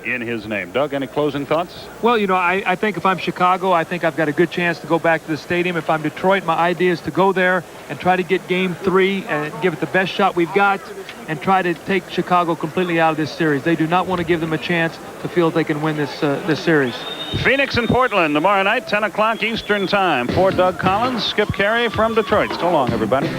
in his name. Doug, any closing thoughts? Well, you know, I think if I'm Chicago, I think I've got a good chance to go back to the stadium. If I'm Detroit, my idea is to go there and try to get game 3 and give it the best shot we've got and try to take Chicago completely out of this series. They do not want to give them a chance to feel they can win this series. Phoenix and Portland tomorrow night, 10 o'clock Eastern Time. For Doug Collins, Skip Carey from Detroit. So long, everybody.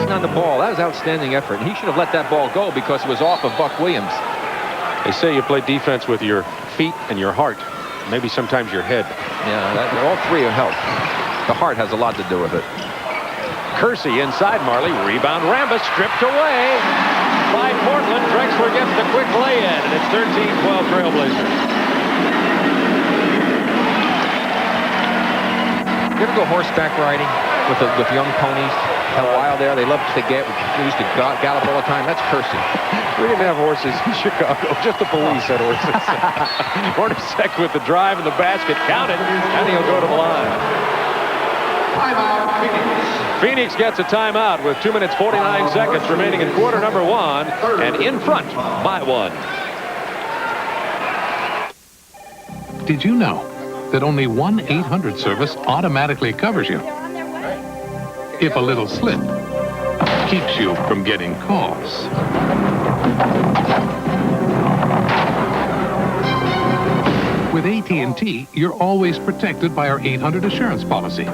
On the ball, that was outstanding effort. He should have let that ball go because it was off of Buck Williams. They say you play defense with your feet and your heart, maybe sometimes your head. Yeah, all three will help. The heart has a lot to do with it. Kersey inside Marley, rebound. Rambis stripped away by Portland. Drexler gets the quick lay-in, and it's 13-12 Trailblazers. You ever go horseback riding with young ponies? How wild they are. They love to used to gallop all the time. That's Kersey. We didn't have horses in Chicago. Just the police had horses. Hornacek with the drive and the basket counted, and he'll go to the line. Timeout, Phoenix. Phoenix gets a timeout with 2 minutes 49 seconds remaining in quarter number 1, and in front by 1. Did you know that only 1-800 service automatically covers you if a little slip keeps you from getting calls? With AT&T, you're always protected by our 800 assurance policy.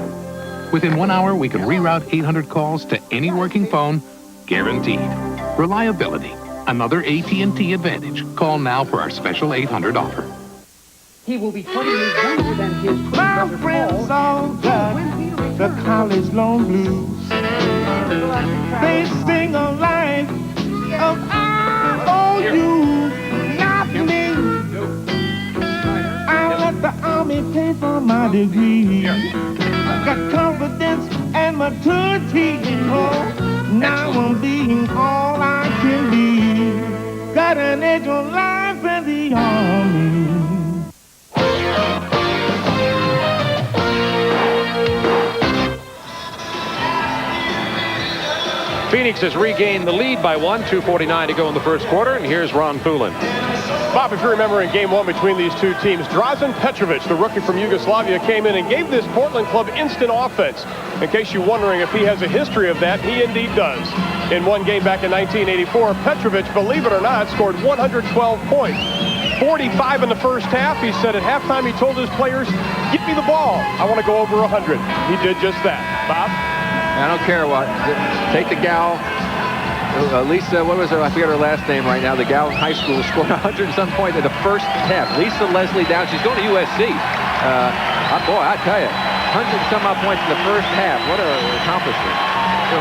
Within 1 hour, we can reroute 800 calls to any working phone, guaranteed. Reliability, another AT&T advantage. Call now for our special 800 offer. He will be putting his younger than his My friends all got the college loan blues. They sing a line of I owe you, not me. I let the army pay for my degree. Got confidence and maturity. Oh, now I'm being all I can be. Got an edge on life in the army. Phoenix has regained the lead by 1, 2:49 to go in the first quarter, and here's Ron Poulin. Bob, if you remember in game 1 between these two teams, Drazen Petrovic, the rookie from Yugoslavia, came in and gave this Portland club instant offense. In case you're wondering if he has a history of that, he indeed does. In one game back in 1984, Petrovic, believe it or not, scored 112 points. 45 in the first half. He said at halftime he told his players, "Give me the ball. I want to go over 100." He did just that. Bob? I don't care what. Take the gal. Lisa, what was her? I forget her last name right now. The gal in high school scored 100 and some points in the first half. Lisa Leslie Down. She's going to USC. Boy, I tell you, 100 and some odd points in the first half. What an accomplishment.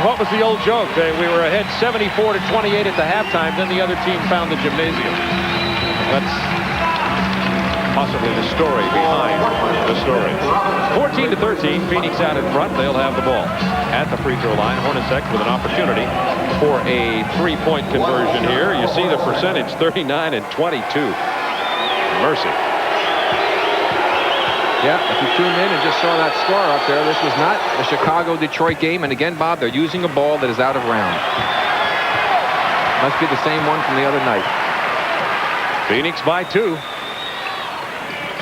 What was the old joke? We were ahead 74-28 at the halftime. Then the other team found the gymnasium. That's possibly the story behind the story. 14-13, Phoenix out in front. They'll have the ball at the free throw line. Hornacek with an opportunity for a three-point conversion here. You see the percentage, 39 and 22. Mercy. Yeah, if you tuned in and just saw that score up there, this was not a Chicago-Detroit game. And again, Bob, they're using a ball that is out of round. Must be the same one from the other night. Phoenix by 2.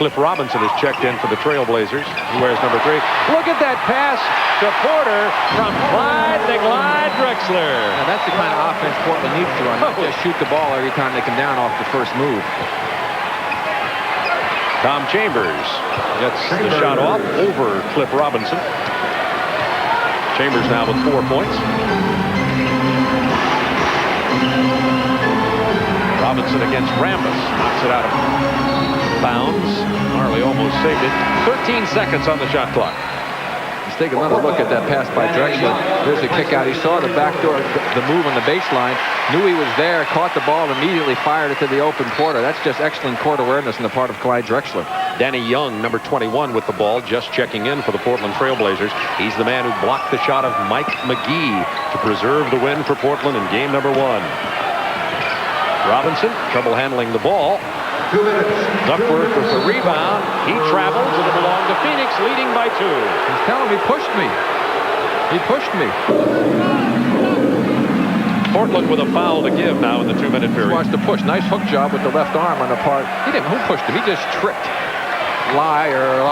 Cliff Robinson has checked in for the Trailblazers. He wears number 3. Look at that pass to Porter from Clyde the Glide Drexler. Now that's the kind of offense Portland needs to run. Not just shoot the ball every time they come down off the first move. Tom Chambers gets the shot off over Cliff Robinson. Chambers now with 4 points. Robinson against Rambis. Knocks it out of bounds. Marley almost saved it. 13 seconds on the shot clock. Let's take another look at that pass by Drexler. There's a kick out. He saw the backdoor, the move on the baseline, knew he was there, caught the ball, immediately fired it to the open Porter. That's just excellent court awareness on the part of Clyde Drexler. Danny Young, number 21, with the ball, just checking in for the Portland Trailblazers. He's the man who blocked the shot of Mike McGee to preserve the win for Portland in game number 1. Robinson, trouble handling the ball. Duckworth with the rebound. He travels, and it belonged to Phoenix, leading by 2. He's telling me, he pushed me. He pushed me. Portland with a foul to give now in the 2-minute period. Watch the push. Nice hook job with the left arm on the part. He didn't. Who pushed him? He just tripped. Liar.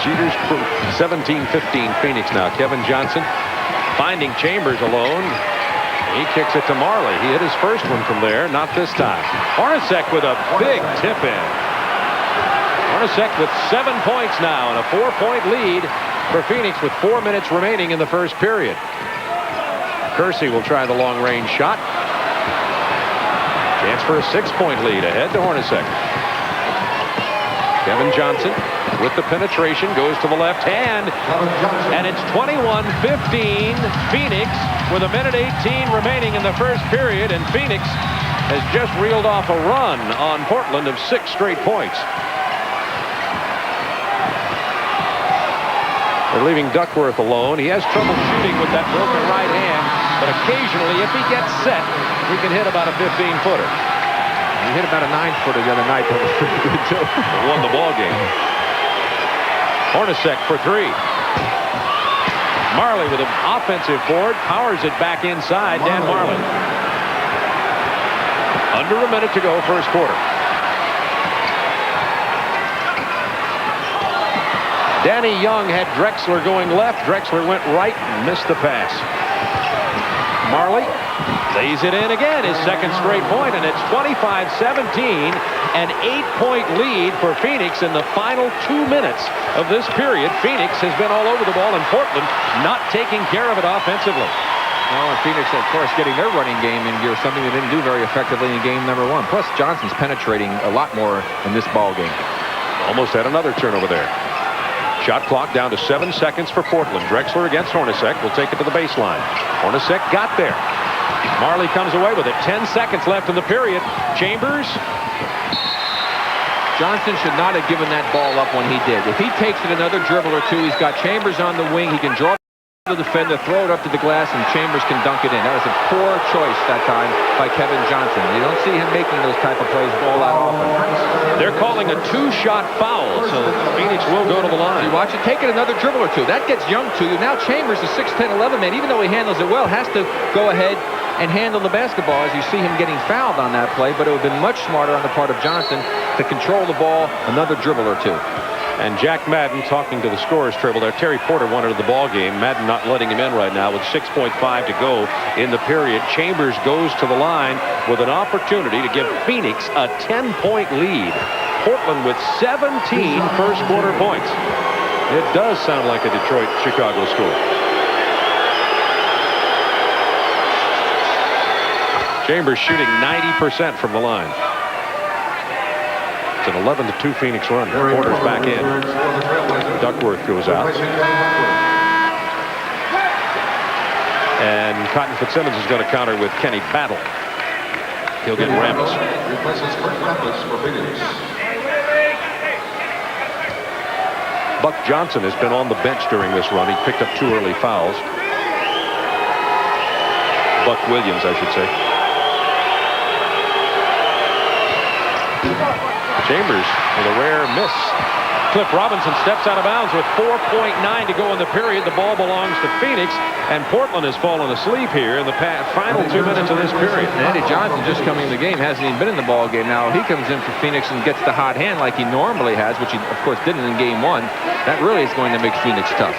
Jeter's proof. 17-15 Phoenix now. Kevin Johnson finding Chambers alone. He kicks it to Marley. He hit his first one from there. Not this time. Hornacek with a big tip in. Hornacek with 7 points now and a 4-point lead for Phoenix with 4 minutes remaining in the first period. Kersey will try the long-range shot. Chance for a 6-point lead ahead to Hornacek. Kevin Johnson with the penetration goes to the left hand, and it's 21-15 Phoenix with 1:18 remaining in the first period, and Phoenix has just reeled off a run on Portland of 6 straight points. They're leaving Duckworth alone. He has trouble shooting with that broken right hand, but occasionally if he gets set he can hit about a 15-footer. He hit about a 9-footer the other night. That was pretty good too. Won the ball game. Hornacek for 3. Marley with an offensive board, powers it back inside. Dan Marley. Under a minute to go, first quarter. Danny Young had Drexler going left. Drexler went right and missed the pass. Marley lays it in again, his second straight point, and it's 25-17, an 8-point lead for Phoenix in the final 2 minutes of this period. Phoenix has been all over the ball, and Portland not taking care of it offensively. Well, and Phoenix, of course, getting their running game in gear, something they didn't do very effectively in game number 1. Plus, Johnson's penetrating a lot more in this ball game. Almost had another turnover there. Shot clock down to 7 seconds for Portland. Drexler against Hornacek will take it to the baseline. Hornacek got there. Marley comes away with it. 10 seconds left in the period. Chambers. Johnson should not have given that ball up when he did. If he takes it another dribble or two, he's got Chambers on the wing. He can draw the defender, throw it up to the glass, and Chambers can dunk it in. That was a poor choice that time by Kevin Johnson. You don't see him making those type of plays all that often. They're calling a 2-shot foul, so Phoenix will go to the line. You watch it, take it another dribble or two. That gets Young to you. Now Chambers, the 6'10", 11 man, even though he handles it well, has to go ahead and handle the basketball as you see him getting fouled on that play, but it would have been much smarter on the part of Johnson to control the ball another dribble or two. And Jack Madden talking to the scorers table there. Terry Porter wanted the ball game. Madden not letting him in right now with 6.5 to go in the period. Chambers goes to the line with an opportunity to give Phoenix a 10-point lead. Portland with 17 first quarter points. It does sound like a Detroit-Chicago score. Chambers shooting 90% from the line. It's an 11-2 Phoenix run. Porter's back in. Duckworth goes out. And Cotton Fitzsimmons is going to counter with Kenny Battle. He'll get Rambis. Buck Johnson has been on the bench during this run. He picked up 2 early fouls. Buck Williams, I should say. Chambers with a rare miss. Cliff Robinson steps out of bounds with 4.9 to go in the period. The ball belongs to Phoenix, and Portland has fallen asleep here in the final 2 minutes of this period. And Eddie Johnson just coming in the game, hasn't even been in the ball game. Now he comes in for Phoenix and gets the hot hand like he normally has, which he of course didn't in game 1. That really is going to make Phoenix tough.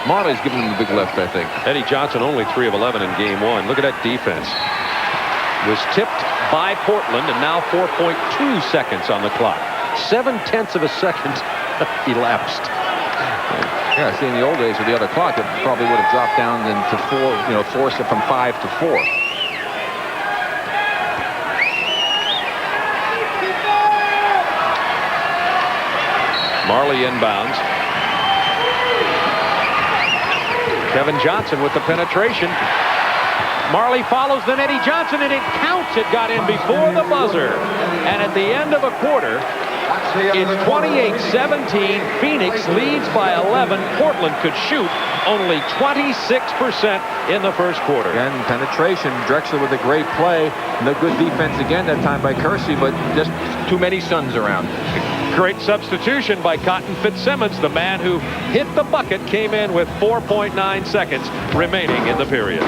Marley's giving him a big lift, I think. Eddie Johnson only 3 of 11 in game 1. Look at that defense. Was tipped by Portland, and now 4.2 seconds on the clock. 0.7 of a second elapsed. Yeah, see, in the old days with the other clock, it probably would have dropped down to 4, forced it from 5 to 4. Marley inbounds. Kevin Johnson with the penetration. Marley follows then Eddie Johnson, and it counts. It got in before the buzzer. And at the end of a quarter, it's 28-17. Phoenix leads by 11. Portland could shoot only 26% in the first quarter. Again, penetration. Drexler with a great play. No good defense again that time by Kersey, but just too many Suns around. Great substitution by Cotton Fitzsimmons. The man who hit the bucket came in with 4.9 seconds remaining in the period.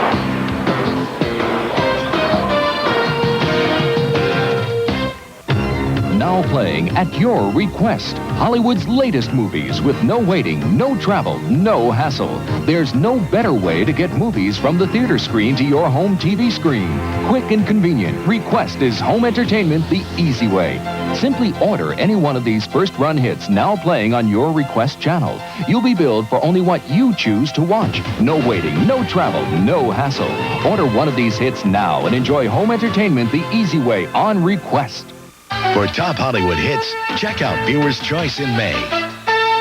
Now playing at your request. Hollywood's latest movies with no waiting, no travel, no hassle. There's no better way to get movies from the theater screen to your home TV screen. Quick and convenient. Request is home entertainment the easy way. Simply order any one of these first-run hits now playing on your request channel. You'll be billed for only what you choose to watch. No waiting, no travel, no hassle. Order one of these hits now and enjoy home entertainment the easy way on request. For top Hollywood hits, check out Viewer's Choice in May.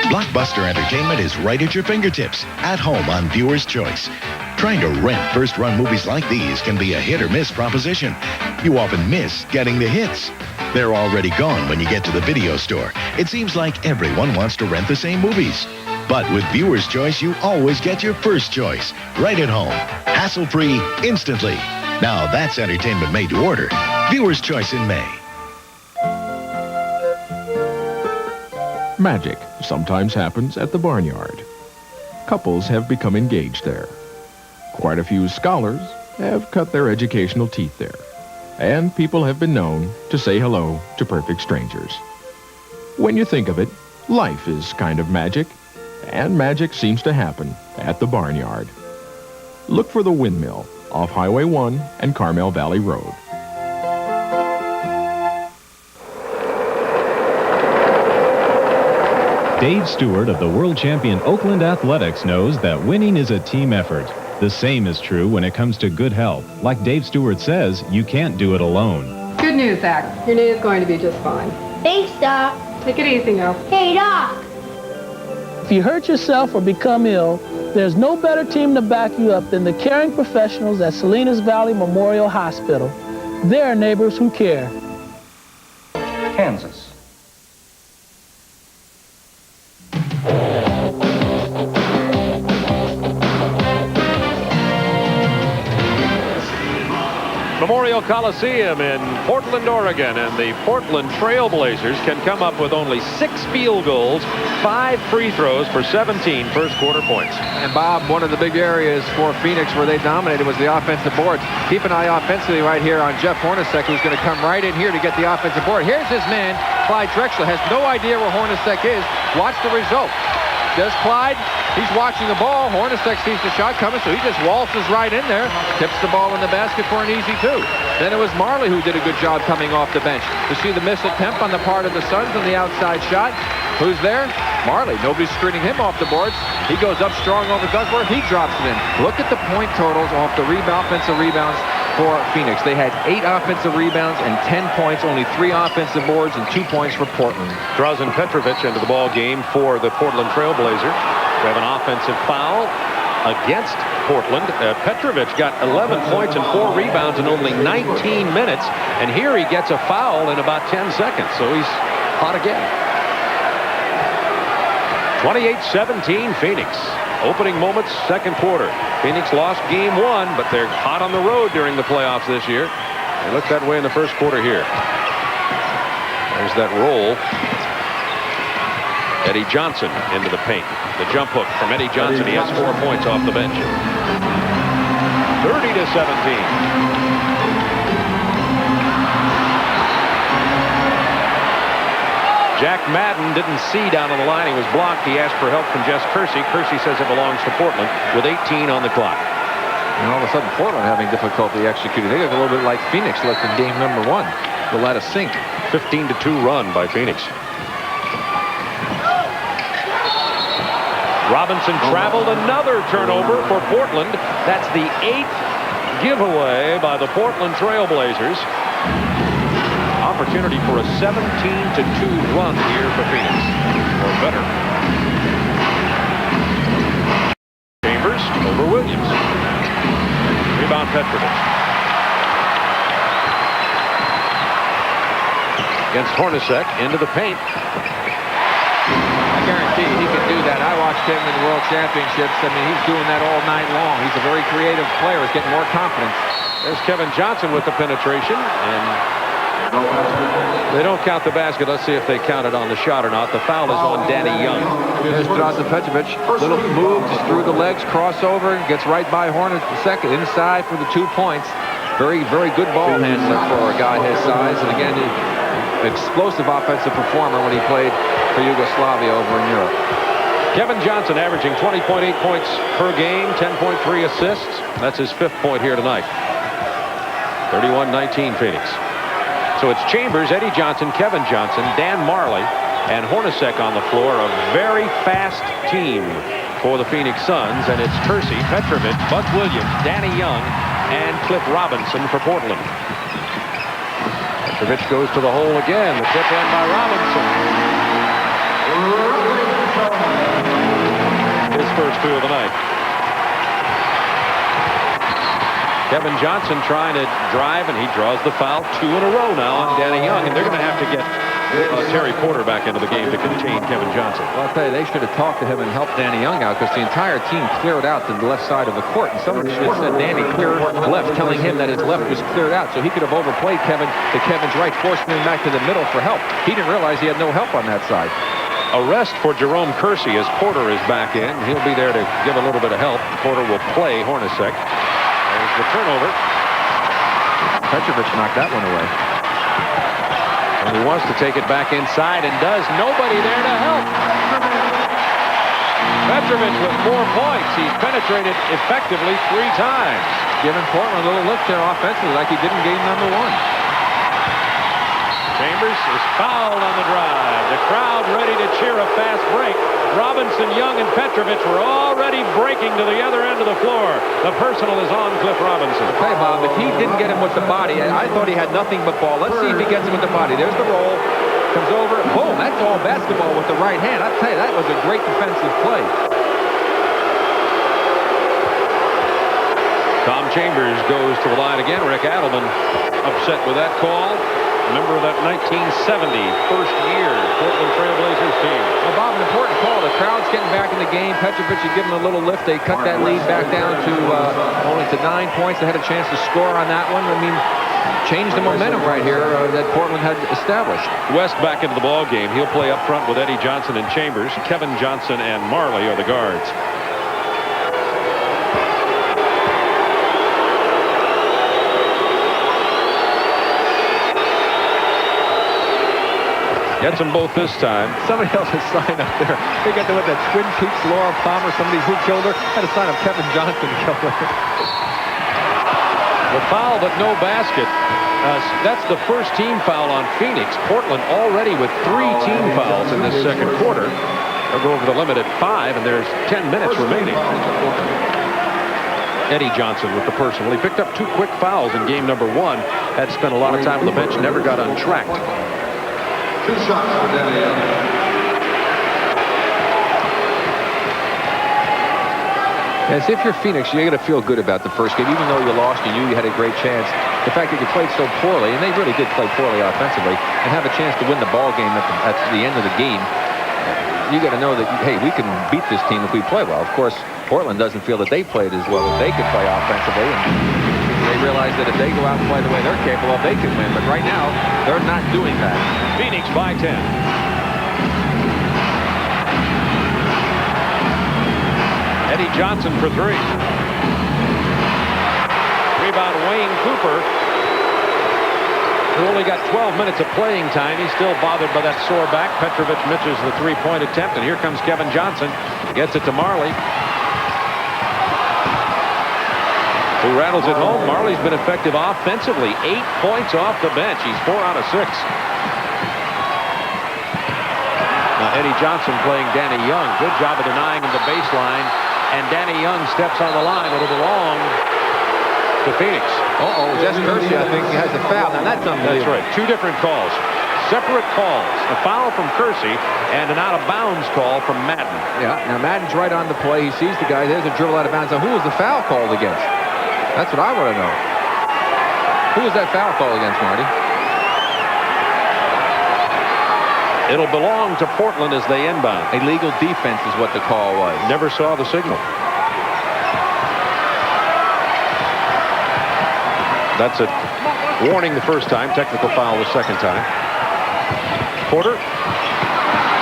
Blockbuster entertainment is right at your fingertips, at home on Viewer's Choice. Trying to rent first-run movies like these can be a hit-or-miss proposition. You often miss getting the hits. They're already gone when you get to the video store. It seems like everyone wants to rent the same movies. But with Viewer's Choice, you always get your first choice, right at home. Hassle-free, instantly. Now that's entertainment made to order. Viewer's Choice in May. Magic sometimes happens at the barnyard. Couples have become engaged there. Quite a few scholars have cut their educational teeth there. And people have been known to say hello to perfect strangers. When you think of it, life is kind of magic, and magic seems to happen at the barnyard. Look for the Windmill off Highway 1 and Carmel Valley Road. Dave Stewart of the world champion Oakland Athletics knows that winning is a team effort. The same is true when it comes to good health. Like Dave Stewart says, you can't do it alone. Good news, Zach. Your knee is going to be just fine. Thanks, Doc. Take it easy now. Hey, Doc. If you hurt yourself or become ill, there's no better team to back you up than the caring professionals at Salinas Valley Memorial Hospital. They're neighbors who care. Kansas. Memorial Coliseum in Portland, Oregon, and the Portland Trail Blazers can come up with only 6 field goals, 5 free throws for 17 first-quarter points. And Bob, one of the big areas for Phoenix where they dominated was the offensive boards. Keep an eye offensively right here on Jeff Hornacek, who's going to come right in here to get the offensive board. Here's his man, Clyde Drexler, has no idea where Hornacek is. Watch the result. Does Clyde? He's watching the ball. Hornacek sees the shot coming, so he just waltzes right in there, tips the ball in the basket for an easy 2. Then it was Marley who did a good job coming off the bench. You see the miss attempt on the part of the Suns on the outside shot. Who's there? Marley. Nobody's screening him off the boards. He goes up strong over Duckworth. He drops it in. Look at the point totals off the offensive rebounds for Phoenix. They had 8 offensive rebounds and 10 points, only 3 offensive boards and 2 points for Portland. Drazen Petrovic into the ball game for the Portland Trail Blazers. We have an offensive foul against Portland. Petrovic got 11 points and 4 rebounds in only 19 minutes. And here he gets a foul in about 10 seconds. So he's hot again. 28-17 Phoenix. Opening moments, second quarter. Phoenix lost game 1, but they're hot on the road during the playoffs this year. They looked that way in the first quarter here. There's that roll. Eddie Johnson into the paint. The jump hook from Eddie Johnson. He has 4 points off the bench. 30-17. Jack Madden didn't see down on the line. He was blocked. He asked for help from Jess Kersey. Kersey says it belongs to Portland with 18 on the clock. And all of a sudden, Portland having difficulty executing. They look a little bit like Phoenix looked in game number 1. They'll let us sink. 15-2 run by Phoenix. Robinson traveled, another turnover for Portland. That's the 8th giveaway by the Portland Trail Blazers. Opportunity for a 17-2 run here for Phoenix, or better. Chambers over Williams. Rebound Petrovic. Against Hornacek, into the paint. I guarantee he can do that. I watched him in the World Championships. I mean, he's doing that all night long. He's a very creative player. He's getting more confidence. There's Kevin Johnson with the penetration, and They don't count the basket. Let's see if they count it on the shot or not. The foul is on Danny Young. There's Drazen Petrovic. Little move, just through the legs, crossover, gets right by Hornet the second, inside for the 2 points. Very, very good ball handler for a guy his size. And again, explosive offensive performer when he played for Yugoslavia over in Europe. Kevin Johnson averaging 20.8 points per game, 10.3 assists. That's his 5th point here tonight. 31-19 Phoenix. So it's Chambers, Eddie Johnson, Kevin Johnson, Dan Marley, and Hornacek on the floor. A very fast team for the Phoenix Suns. And it's Kersey, Petrovic, Buzz Williams, Danny Young, and Cliff Robinson for Portland. Petrovic goes to the hole again. The tip in by Robinson. His first 2 of the night. Kevin Johnson trying to drive, and he draws the foul 2 in a row now on Danny Young, and they're going to have to get Terry Porter back into the game to contain Kevin Johnson. Well, I'll tell you, they should have talked to him and helped Danny Young out, because the entire team cleared out to the left side of the court, and someone should have said Danny clear left, telling him that his left was cleared out, so he could have overplayed Kevin to Kevin's right, forcing him back to the middle for help. He didn't realize he had no help on that side. A rest for Jerome Kersey as Porter is back in. He'll be there to give a little bit of help. Porter will play Hornacek. There's the turnover. Petrovic knocked that one away. And he wants to take it back inside and does. Nobody there to help. Petrovic with 4 points. He's penetrated effectively 3 times. Giving Portland a little lift there offensively like he did in game number 1. Chambers is fouled on the drive. The crowd ready to cheer a fast break. Robinson, Young, and Petrovic were already breaking to the other end of the floor. The personal is on Cliff Robinson. Hey, Bob, if he didn't get him with the body, I thought he had nothing but ball. Let's see if he gets him with the body. There's the roll. Comes over. Boom, that's all basketball with the right hand. I'll tell you, that was a great defensive play. Tom Chambers goes to the line again. Rick Adelman upset with that call. Member of that 1970 first-year Portland Trailblazers team. Well, Bob, an important call. The crowd's getting back in the game. Petrovic had given a little lift. They cut that lead back down to only to 9 points. They had a chance to score on that one. I mean, changed the momentum right here that Portland had established. West back into the ball game. He'll play up front with Eddie Johnson and Chambers. Kevin Johnson and Marley are the guards. Gets them both this time. Somebody else has signed up there. They got the, that Twin Peaks Laura Palmer, somebody who killed her, had a sign of Kevin Johnson killed her. The foul, but no basket. That's the first team foul on Phoenix. Portland already with 3 team fouls in this second quarter. They'll go over the limit at 5, and there's 10 minutes remaining. Eddie Johnson with the personal. He picked up 2 quick fouls in game number 1. Had spent a lot of time on the bench, never got untracked. 2 shots for Danny Young. As if you're Phoenix, you got to feel good about the first game, even though you lost and you had a great chance. The fact that you played so poorly, and they really did play poorly offensively, and have a chance to win the ball game at the end of the game, you got to know that, hey, we can beat this team if we play well. Of course, Portland doesn't feel that they played as well as they could play offensively, and they realize that if they go out and play the way they're capable of, they can win. But right now, they're not doing that. Phoenix by 10. Eddie Johnson for 3. Rebound Wayne Cooper, who only got 12 minutes of playing time. He's still bothered by that sore back. Petrovic misses the 3-point attempt, and here comes Kevin Johnson. Gets it to Marley, who rattles it home. Marley's been effective offensively. 8 points off the bench. He's 4 out of 6. Now Eddie Johnson playing Danny Young. Good job of denying him the baseline. And Danny Young steps on the line. It'll belong to Phoenix. Jess Kersey, I think, has a foul. Now that's unbelievable. That's right. 2 different calls. Separate calls. A foul from Kersey and an out-of-bounds call from Madden. Yeah, now Madden's right on the play. He sees the guy. There's a dribble out of bounds. Now, who was the foul called against? That's what I want to know. Who was that foul called against, Marty? It'll belong to Portland as they inbound. Illegal defense is what the call was. Never saw the signal. That's a Warning the first time, technical foul the second time. Porter.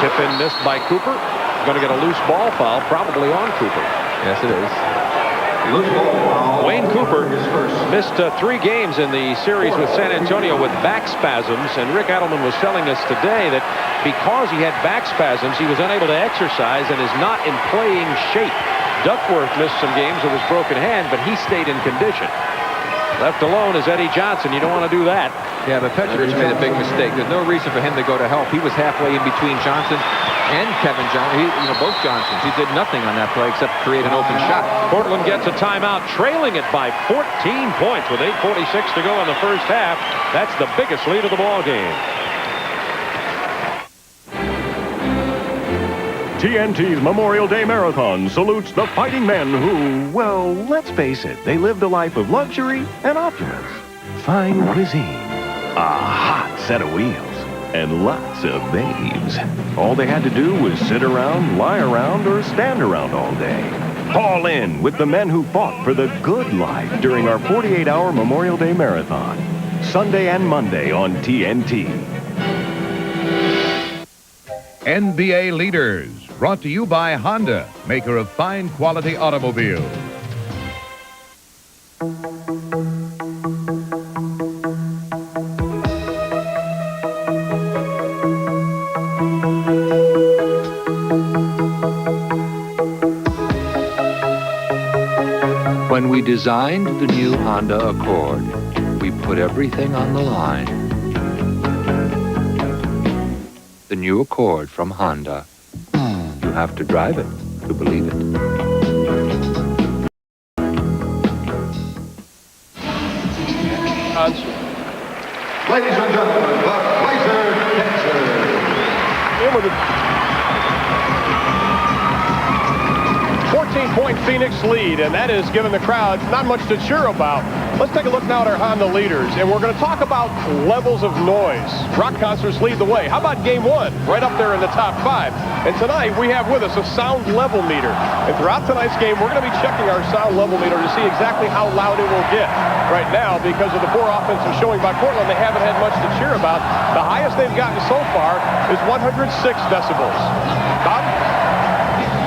Tip in missed by Cooper. Going to get a loose ball foul, probably on Cooper. Yes, it is. Wayne Cooper missed 3 games in the series with San Antonio with back spasms, and Rick Adelman was telling us today that because he had back spasms, he was unable to exercise and is not in playing shape. Duckworth missed some games with his broken hand, but he stayed in condition. Left alone is Eddie Johnson. You don't want to do that. Yeah, but Petrovic made a big mistake. There's no reason for him to go to help. He was halfway in between Johnson and Kevin Johnson. Both Johnsons. He did nothing on that play except create an open shot. Portland gets a timeout, trailing it by 14 points with 8:46 to go in the first half. That's the biggest lead of the ball game. TNT's Memorial Day Marathon salutes the fighting men who, well, let's face it, they lived a life of luxury and opulence. Fine cuisine, a hot set of wheels, and lots of babes. All they had to do was sit around, lie around, or stand around all day. Fall in with the men who fought for the good life during our 48-hour Memorial Day Marathon. Sunday and Monday on TNT. NBA Leaders, brought to you by Honda, maker of fine quality automobiles. When we designed the new Honda Accord, we put everything on the line. The new Accord from Honda. You have to drive it to believe it. Ladies and gentlemen, the Blazer In with a 14-point Phoenix lead, and that has given the crowd not much to cheer about. Let's take a look now at our Honda leaders, and we're going to talk about levels of noise. Rock concerts lead the way. How about Game 1? Right up there in the top 5. And tonight we have with us a sound level meter. And throughout tonight's game, we're going to be checking our sound level meter to see exactly how loud it will get. Right now, because of the poor offensive showing by Portland, they haven't had much to cheer about. The highest they've gotten so far is 106 decibels. Bob?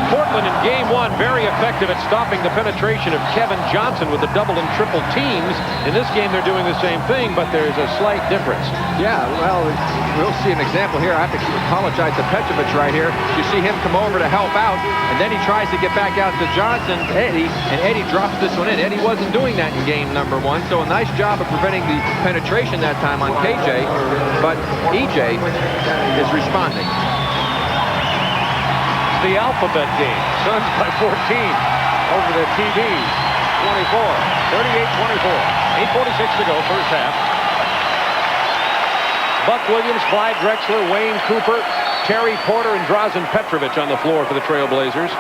Portland in Game 1 very effective at stopping the penetration of Kevin Johnson with the double and triple teams. In this game, they're doing the same thing, but there's a slight difference. Yeah, well, we'll see an example here. I have to apologize to Petrovic right here. You see him come over to help out, and then he tries to get back out to Johnson, Eddie, and Eddie drops this one in. Eddie wasn't doing that in game number 1, so a nice job of preventing the penetration that time on KJ, but EJ is responding. The alphabet game. Suns by 14 over the TV. 24. 38-24. 8:46 to go, first half. Buck Williams, Clyde Drexler, Wayne Cooper, Terry Porter, and Drazen Petrovic on the floor for the Trailblazers.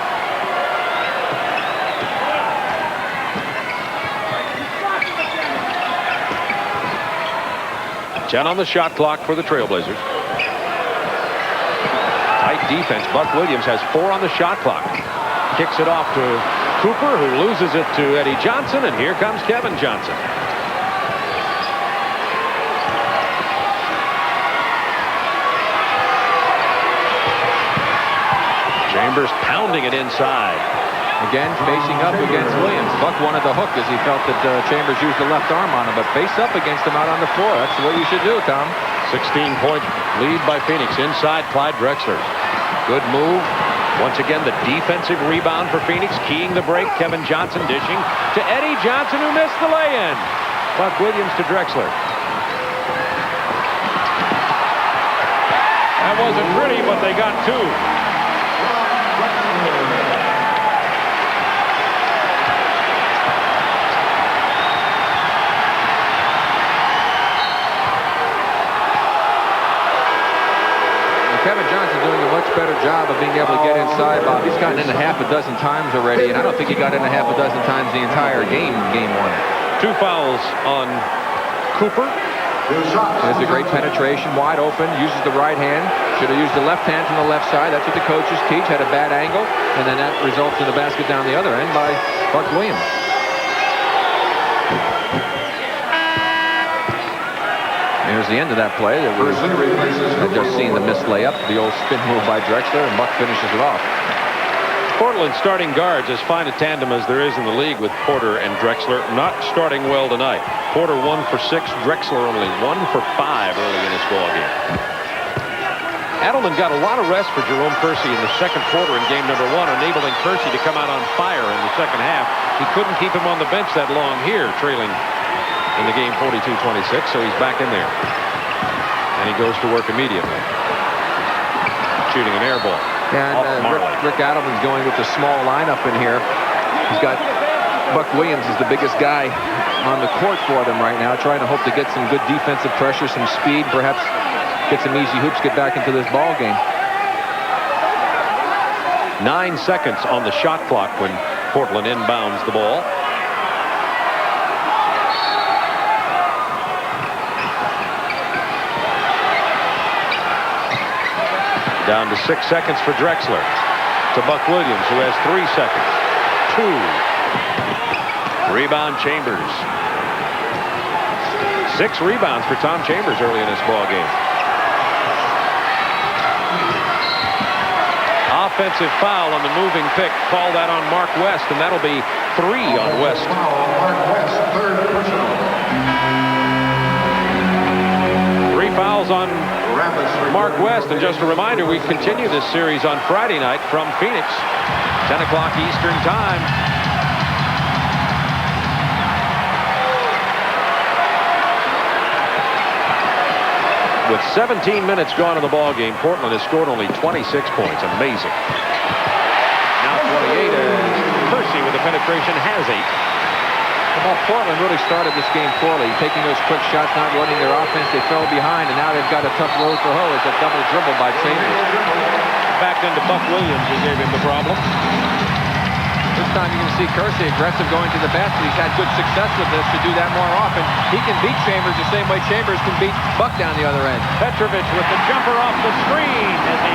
Ten on the shot clock for the Trailblazers. Tight defense. Buck Williams has 4 on the shot clock. Kicks it off to Cooper, who loses it to Eddie Johnson, and here comes Kevin Johnson. Chambers pounding it inside. Again, facing up against Williams. Buck wanted the hook as he felt that Chambers used the left arm on him, but face up against him out on the floor. That's what you should do, Tom. 16-point lead by Phoenix. Inside, Clyde Drexler. Good move. Once again, the defensive rebound for Phoenix. Keying the break. Kevin Johnson dishing to Eddie Johnson, who missed the lay-in. Buck Williams to Drexler. That wasn't pretty, but they got 2. Kevin Johnson doing a much better job of being able to get inside, Bob. He's gotten in a half a dozen times already, and I don't think he got in a half a dozen times the entire game, Game 1. 2 fouls on Cooper. There's a great penetration, wide open, uses the right hand. Should have used the left hand from the left side. That's what the coaches teach. Had a bad angle, and then that results in the basket down the other end by Buck Williams. Here's the end of that play. I've just seen the missed layup, the old spin move by Drexler, and Buck finishes it off. Portland starting guards, as fine a tandem as there is in the league with Porter and Drexler, not starting well tonight. Porter 1 for 6, Drexler only 1 for 5 early in this ballgame. Adelman got a lot of rest for Jerome Kersey in the second quarter in game number 1, enabling Kersey to come out on fire in the second half. He couldn't keep him on the bench that long here, trailing in the game 42-26, so he's back in there. And he goes to work immediately. Shooting an air ball. And Rick Adelman's going with the small lineup in here. He's got Buck Williams is the biggest guy on the court for them right now, trying to hope to get some good defensive pressure, some speed, perhaps get some easy hoops, get back into this ball game. 9 seconds on the shot clock when Portland inbounds the ball. Down to 6 seconds for Drexler. To Buck Williams, who has 3 seconds. 2. Rebound Chambers. 6 rebounds for Tom Chambers early in this ball game. Offensive foul on the moving pick. Call that on Mark West, and that'll be 3 on West. Mark West, third personal. 3 fouls on Mark West. And just a reminder, we continue this series on Friday night from Phoenix, 10 o'clock Eastern Time. With 17 minutes gone in the ball game, Portland has scored only 26 points. Amazing. Now 28 as Kersey with the penetration has 8. Well, Portland really started this game poorly, taking those quick shots, not running their offense. They fell behind, and now they've got a tough road to hoe. It's a double dribble by Chambers. Back into Buck Williams, who gave him the problem. This time you're going to see Kersey aggressive going to the basket. He's had good success with this to do that more often. He can beat Chambers the same way Chambers can beat Buck down the other end. Petrovic with the jumper off the screen as he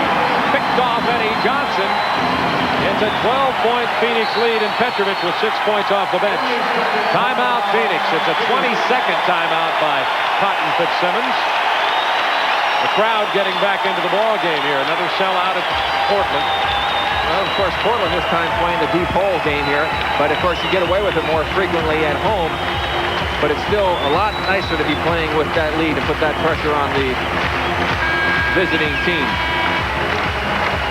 picked off Eddie Johnson. It's a 12-point Phoenix lead, and Petrovic with 6 points off the bench. Timeout, Phoenix. It's a 22nd timeout by Cotton Fitzsimmons. The crowd getting back into the ball game here. Another sellout at Portland. Well, of course, Portland this time playing the deep hole game here, but of course you get away with it more frequently at home. But it's still a lot nicer to be playing with that lead and put that pressure on the visiting team.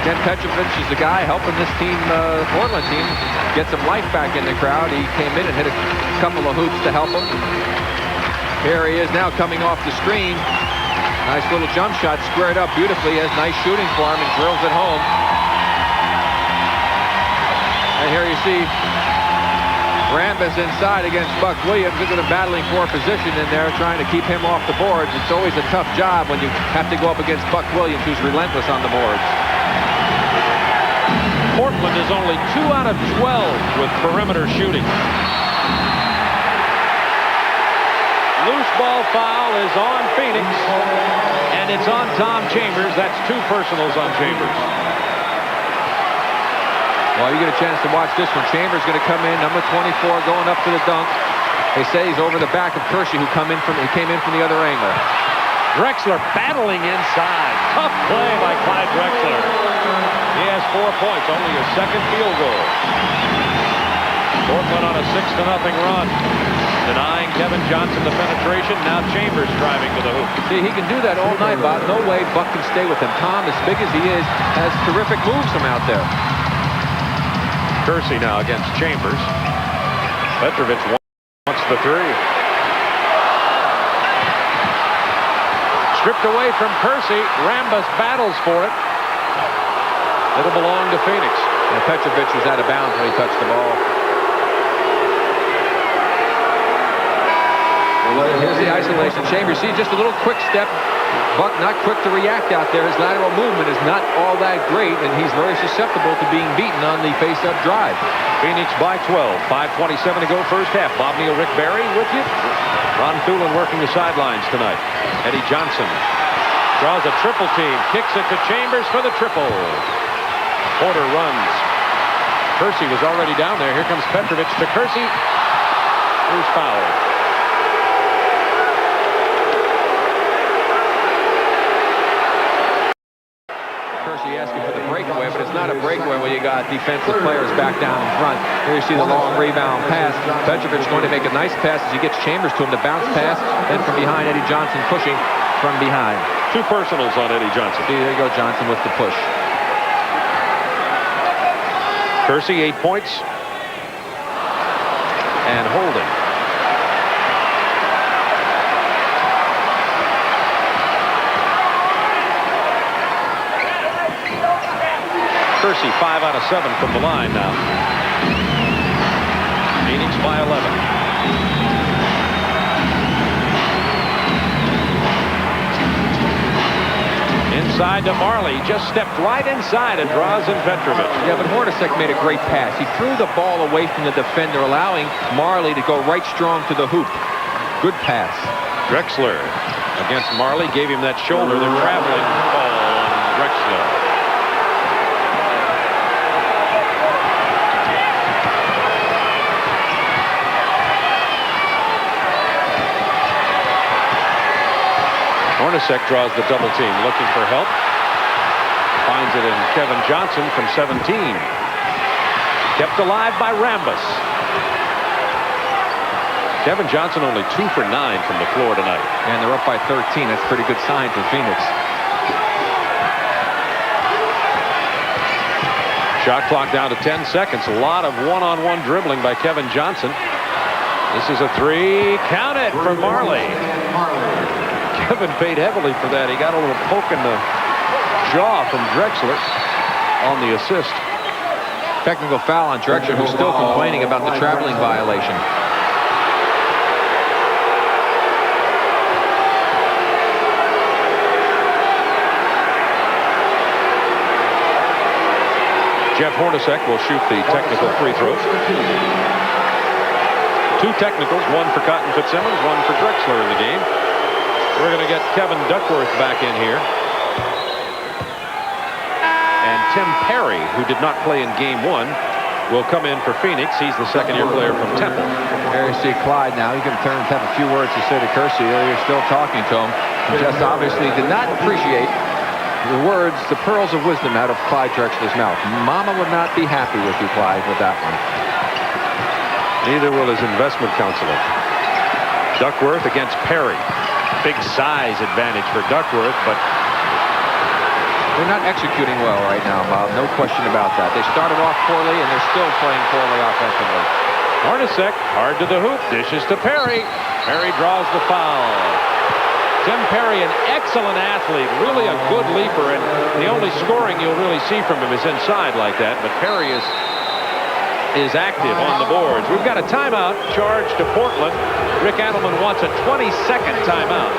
Ken Petrovic is the guy helping this team, Portland team, get some life back in the crowd. He came in and hit a couple of hoops to help him. Here he is now coming off the screen. Nice little jump shot, squared up beautifully. Has nice shooting for him and drills it home. And here you see Rambis inside against Buck Williams. Look at him battling for a position in there, trying to keep him off the boards. It's always a tough job when you have to go up against Buck Williams, who's relentless on the boards. Portland is only 2 out of 12 with perimeter shooting. Loose ball foul is on Phoenix, and it's on Tom Chambers. That's 2 personals on Chambers. Well, you get a chance to watch this one. Chambers going to come in, number 24, going up for the dunk. They say he's over the back of Kersey, who came in from the other angle. Drexler battling inside. Tough play by Clyde Drexler. He has 4 points, only his second field goal. Portland on a 6-0 run. Denying Kevin Johnson the penetration. Now Chambers driving to the hoop. See, he can do that all night, Bob. No way Buck can stay with him. Tom, as big as he is, has terrific moves from out there. Kersey now against Chambers. Petrovic wants the 3. Stripped away from Kersey. Rambis battles for it. It'll belong to Phoenix. And Petrovic was out of bounds when he touched the ball. Here's the isolation. Chambers, see, just a little quick step. Buck not quick to react out there. His lateral movement is not all that great, and he's very susceptible to being beaten on the face-up drive. Phoenix by 12. 5:27 to go first half. Bob Neal, Rick Barry with you. Ron Thulin working the sidelines tonight. Eddie Johnson draws a triple team. Kicks it to Chambers for the triple. Porter runs. Kersey was already down there. Here comes Petrovic to Kersey, who's fouled. where you got defensive players back down in front. Here you see the long rebound pass. Petrovic going to make a nice pass as he gets Chambers to him. The bounce pass. Then from behind, Eddie Johnson pushing from behind. 2 personals on Eddie Johnson. See, there you go, Johnson with the push. Kersey, 8 points. And holding. Kersey 5 out of 7 from the line now. Phoenix by 11. Inside to Marley, just stepped right inside and draws in Petrovic. Yeah, but Hornacek made a great pass. He threw the ball away from the defender, allowing Marley to go right strong to the hoop. Good pass. Drexler against Marley, gave him that shoulder. They're traveling ball on Drexler. Hornacek draws the double team, looking for help. Finds it in Kevin Johnson from 17. Kept alive by Rambis. Kevin Johnson only 2 for 9 from the floor tonight. And they're up by 13. That's a pretty good sign for Phoenix. Shot clock down to 10 seconds. A lot of one-on-one dribbling by Kevin Johnson. This is a 3. Count it for Marley. Kevin paid heavily for that. He got a little poke in the jaw from Drexler on the assist. Technical foul on Drexler, who's still complaining about the traveling violation. Jeff Hornacek will shoot the technical free throw. 2 technicals, 1 for Cotton Fitzsimmons, 1 for Drexler in the game. We're going to get Kevin Duckworth back in here. And Tim Perry, who did not play in game 1, will come in for Phoenix. He's the second-year player from Temple. There you see Clyde now. He can turn and have a few words to say to Kersey. You're still talking to him. He just obviously did not appreciate the words, the pearls of wisdom out of Clyde Drexler's mouth. Mama would not be happy with you, Clyde, with that one. Neither will his investment counselor. Duckworth against Perry. Big size advantage for Duckworth, but they're not executing well right now, Bob. No question about that. They started off poorly, and they're still playing poorly offensively. Hornacek, hard to the hoop, dishes to Perry. Perry draws the foul. Tim Perry, an excellent athlete, really a good leaper, and the only scoring you'll really see from him is inside like that, but Perry is active on the boards. We've got a timeout charged to Portland. Rick Adelman wants a 20-second timeout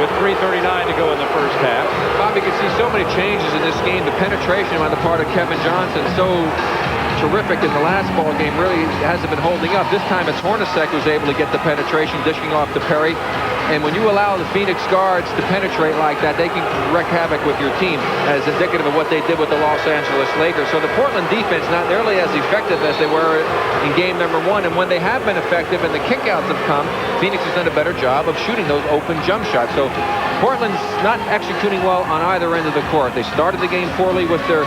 with 3:39 to go in the first half. Bob, you can see so many changes in this game. The penetration on the part of Kevin Johnson, so terrific in the last ball game, really hasn't been holding up. This time it's Hornacek who's able to get the penetration, dishing off to Perry. And when you allow the Phoenix guards to penetrate like that, they can wreak havoc with your team, as indicative of what they did with the Los Angeles Lakers. So the Portland defense not nearly as effective as they were in game number 1. And when they have been effective and the kickouts have come, Phoenix has done a better job of shooting those open jump shots. So Portland's not executing well on either end of the court. They started the game poorly with their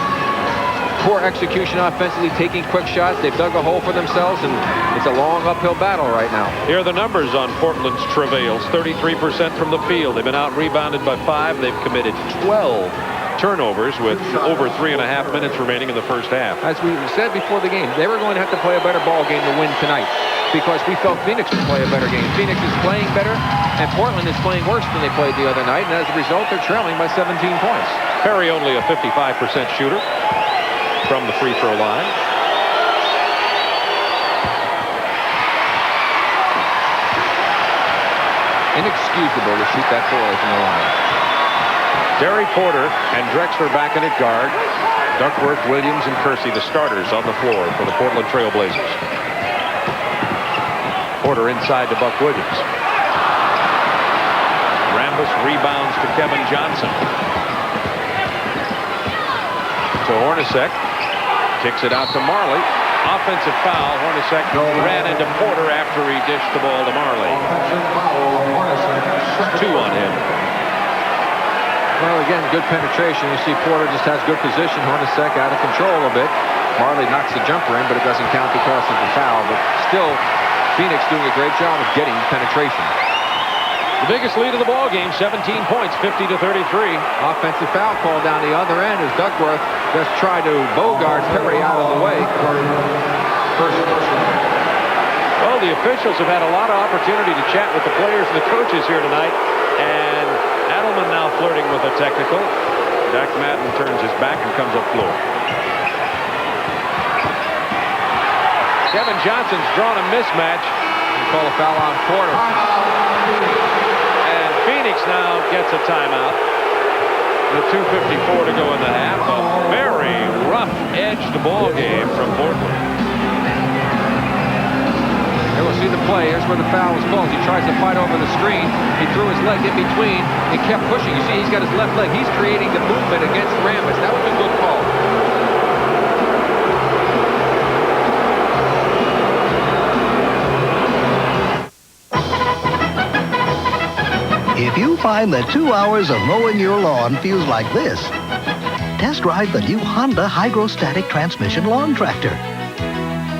poor execution offensively, taking quick shots. They've dug a hole for themselves, and it's a long uphill battle right now. Here are the numbers on Portland's travails. 33% from the field. They've been out-rebounded by 5. They've committed 12 turnovers with over 3.5 minutes remaining in the first half. As we said before the game, they were going to have to play a better ball game to win tonight, because we felt Phoenix would play a better game. Phoenix is playing better, and Portland is playing worse than they played the other night, and as a result, they're trailing by 17 points. Perry only a 55% shooter from the free throw line. Inexcusable to shoot that boy from the line. Terry Porter and Drexler back in at guard. Duckworth, Williams, and Kersey, the starters on the floor for the Portland Trail Blazers. Porter inside to Buck Williams. Rambis rebounds to Kevin Johnson. To Hornacek. Kicks it out to Marley. Offensive foul. Hornacek ran into Porter after he dished the ball to Marley. 2 on him. Well, again, good penetration. You see Porter just has good position. Hornacek out of control a bit. Marley knocks the jumper in, but it doesn't count because of the foul. But still, Phoenix doing a great job of getting penetration. The biggest lead of the ball game, 17 points, 50-33. Offensive foul call down the other end as Duckworth just tried to bogart Perry out of the way. Well, the officials have had a lot of opportunity to chat with the players and the coaches here tonight. And Adelman now flirting with a technical. Jack Madden turns his back and comes up floor. Kevin Johnson's drawn a mismatch. They call a foul on Porter. And Phoenix now gets a timeout. With 2:54 to go in the half. A very rough-edged ball game from Portland. Here we'll see the play. Here's where the foul was called. He tries to fight over the screen. He threw his leg in between. He kept pushing. You see, he's got his left leg. He's creating the movement against Rambis. That was a good call. If you find that 2 hours of mowing your lawn feels like this, test drive the new Honda Hydrostatic Transmission Lawn Tractor.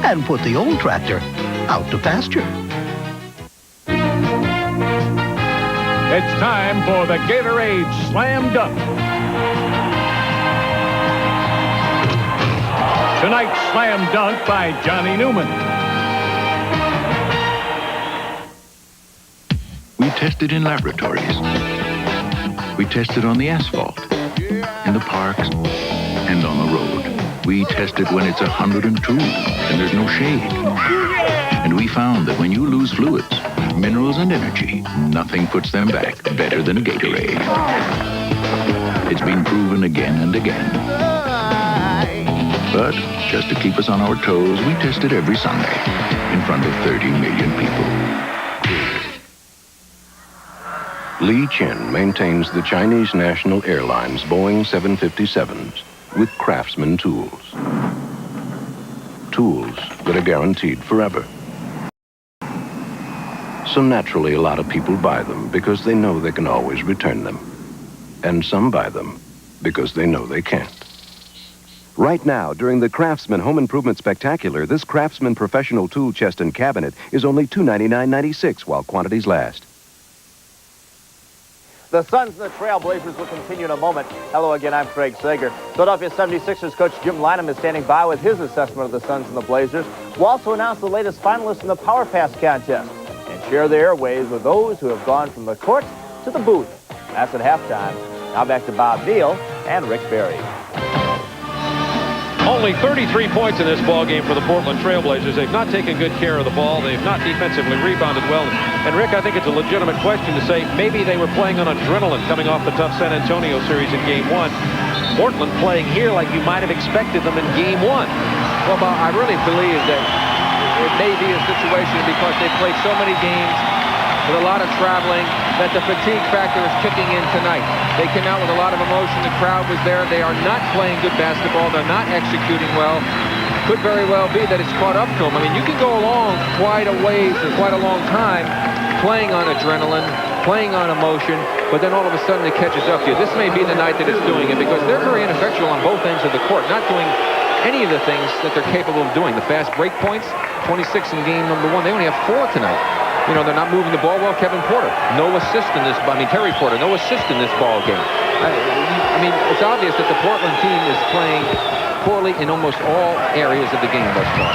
And put the old tractor out to pasture. It's time for the Gatorade Slam Dunk. Tonight's Slam Dunk by Johnny Newman. We tested in laboratories. We tested on the asphalt, in the parks, and on the road. We tested when it's 102 and there's no shade. And we found that when you lose fluids, minerals and energy, nothing puts them back better than a Gatorade. It's been proven again and again. But just to keep us on our toes, we test it every Sunday in front of 30 million people. Li Chen maintains the Chinese National Airlines Boeing 757s with Craftsman tools. Tools that are guaranteed forever. So naturally, a lot of people buy them because they know they can always return them. And some buy them because they know they can't. Right now, during the Craftsman Home Improvement Spectacular, this Craftsman professional tool chest and cabinet is only $299.96 while quantities last. The Suns and the Trailblazers will continue in a moment. Hello again, I'm Craig Sager. Philadelphia 76ers coach Jim Lynam is standing by with his assessment of the Suns and the Blazers. We'll also announce the latest finalists in the Power Pass contest and share the airwaves with those who have gone from the court to the booth. That's at halftime. Now back to Bob Neal and Rick Barry. Only 33 points in this ball game for the Portland Trailblazers. They've not taken good care of the ball. They've not defensively rebounded well. And Rick, I think it's a legitimate question to say maybe they were playing on adrenaline coming off the tough San Antonio series in Game 1. Portland playing here like you might have expected them in Game 1. Well, Bob, I really believe that it may be a situation because they played so many games with a lot of traveling that the fatigue factor is kicking in tonight. They came out with a lot of emotion. The crowd was there. They are not playing good basketball. They're not executing well. Could very well be that it's caught up to them. I mean, you can go along quite a ways for quite a long time playing on adrenaline, playing on emotion, but then all of a sudden it catches up to you. This may be the night that it's doing it because they're very ineffectual on both ends of the court, not doing any of the things that they're capable of doing. The fast break points, 26 in game number 1. They only have 4 tonight. You know, they're not moving the ball well. Kevin Porter, no assist in this. Terry Porter, no assist in this ball game. I mean, it's obvious that the Portland team is playing poorly in almost all areas of the game thus far.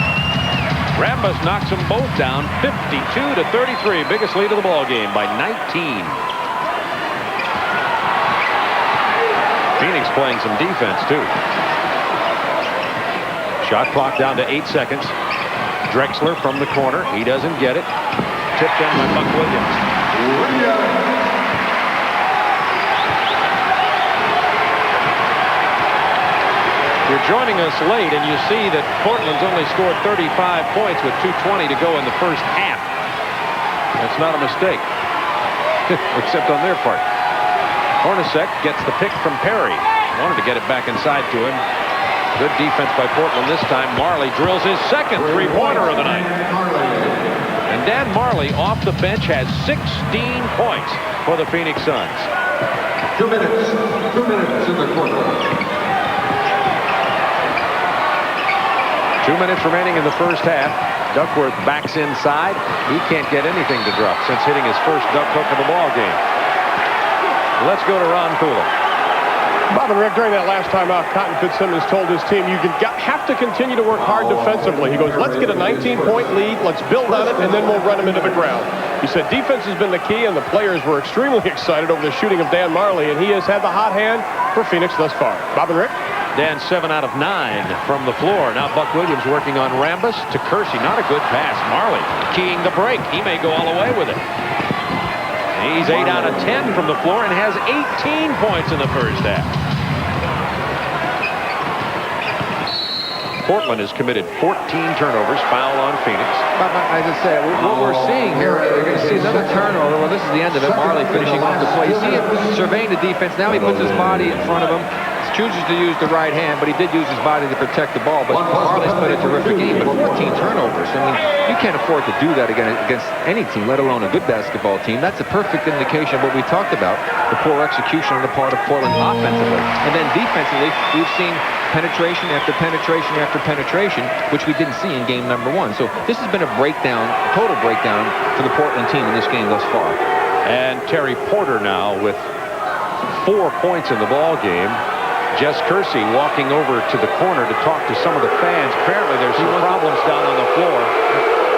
Rambis knocks them both down, 52-33. Biggest lead of the ball game by 19. Phoenix playing some defense, too. Shot clock down to 8 seconds. Drexler from the corner. He doesn't get it. Tipped in by Buck Williams. You're joining us late, and you see that Portland's only scored 35 points with 2:20 to go in the first half. That's not a mistake, except on their part. Hornacek gets the pick from Perry. Wanted to get it back inside to him. Good defense by Portland this time. Marley drills his second three-pointer of the night. And Dan Marley off the bench has 16 points for the Phoenix Suns. 2 minutes. 2 minutes in the quarter. 2 minutes remaining in the first half. Duckworth backs inside. He can't get anything to drop since hitting his first duck hook of the ball game. Let's go to Ron Poole. Bob and Rick, during that last time out, Cotton Fitzsimmons told his team, you have to continue to work hard defensively. He goes, let's get a 19-point lead, let's build on it, and then we'll run him into the ground. He said defense has been the key, and the players were extremely excited over the shooting of Dan Marley, and he has had the hot hand for Phoenix thus far. Bob and Rick? Dan 7 out of 9 from the floor. Now Buck Williams working on Rambus to Kersey. Not a good pass. Marley keying the break. He may go all the way with it. He's 8 out of 10 from the floor and has 18 points in the first half. Portland has committed 14 turnovers, foul on Phoenix. But as I said, what we're seeing here, you're going to see another turnover. Well, this is the end of it. Marley finishing off the play. You see him surveying the defense. Now he puts his body in front of him. Chooses to use the right hand, but he did use his body to protect the ball. But Marley's played a terrific game. But 14 turnovers. I mean, you can't afford to do that against any team, let alone a good basketball team. That's a perfect indication of what we talked about, the poor execution on the part of Portland offensively. And then defensively, we've seen penetration after penetration after penetration, which we didn't see in game number 1. So this has been a breakdown, a total breakdown for the Portland team in this game thus far. And Terry Porter now with 4 points in the ball game. Jess Kersey walking over to the corner to talk to some of the fans. Apparently there's some problems down on the floor.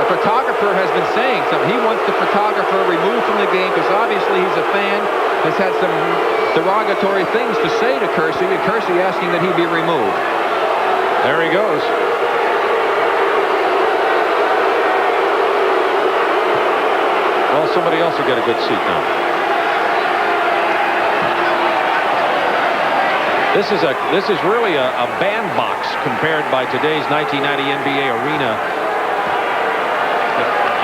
The photographer has been saying something. He wants the photographer removed from the game because obviously he's a fan, has had some derogatory things to say to Kersey, and Kersey asking that he be removed. There he goes. Well, somebody else will get a good seat now. This is really a bandbox compared by today's 1990 NBA arena.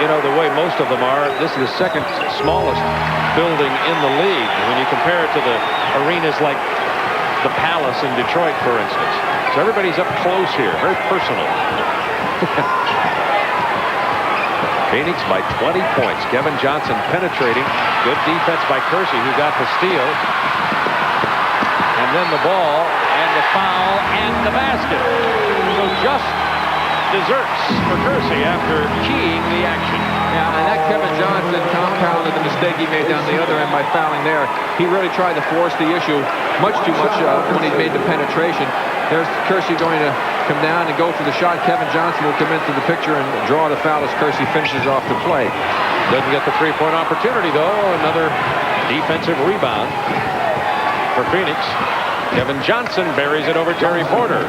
You know, the way most of them are, this is the second smallest building in the league when you compare it to the arenas like the Palace in Detroit, for instance. So everybody's up close here, very personal. Phoenix by 20 points. Kevin Johnson penetrating. Good defense by Kersey, who got the steal. And then the ball, and the foul, and the basket. So just desserts for Kersey after keying the action. Yeah, and that Kevin Johnson compounded the mistake he made down the other end by fouling there. He really tried to force the issue much too much when he made the penetration. There's Kersey going to come down and go for the shot. Kevin Johnson will come into the picture and draw the foul as Kersey finishes off the play. Doesn't get the three-point opportunity, though. Another defensive rebound for Phoenix. Kevin Johnson buries it over Terry Porter.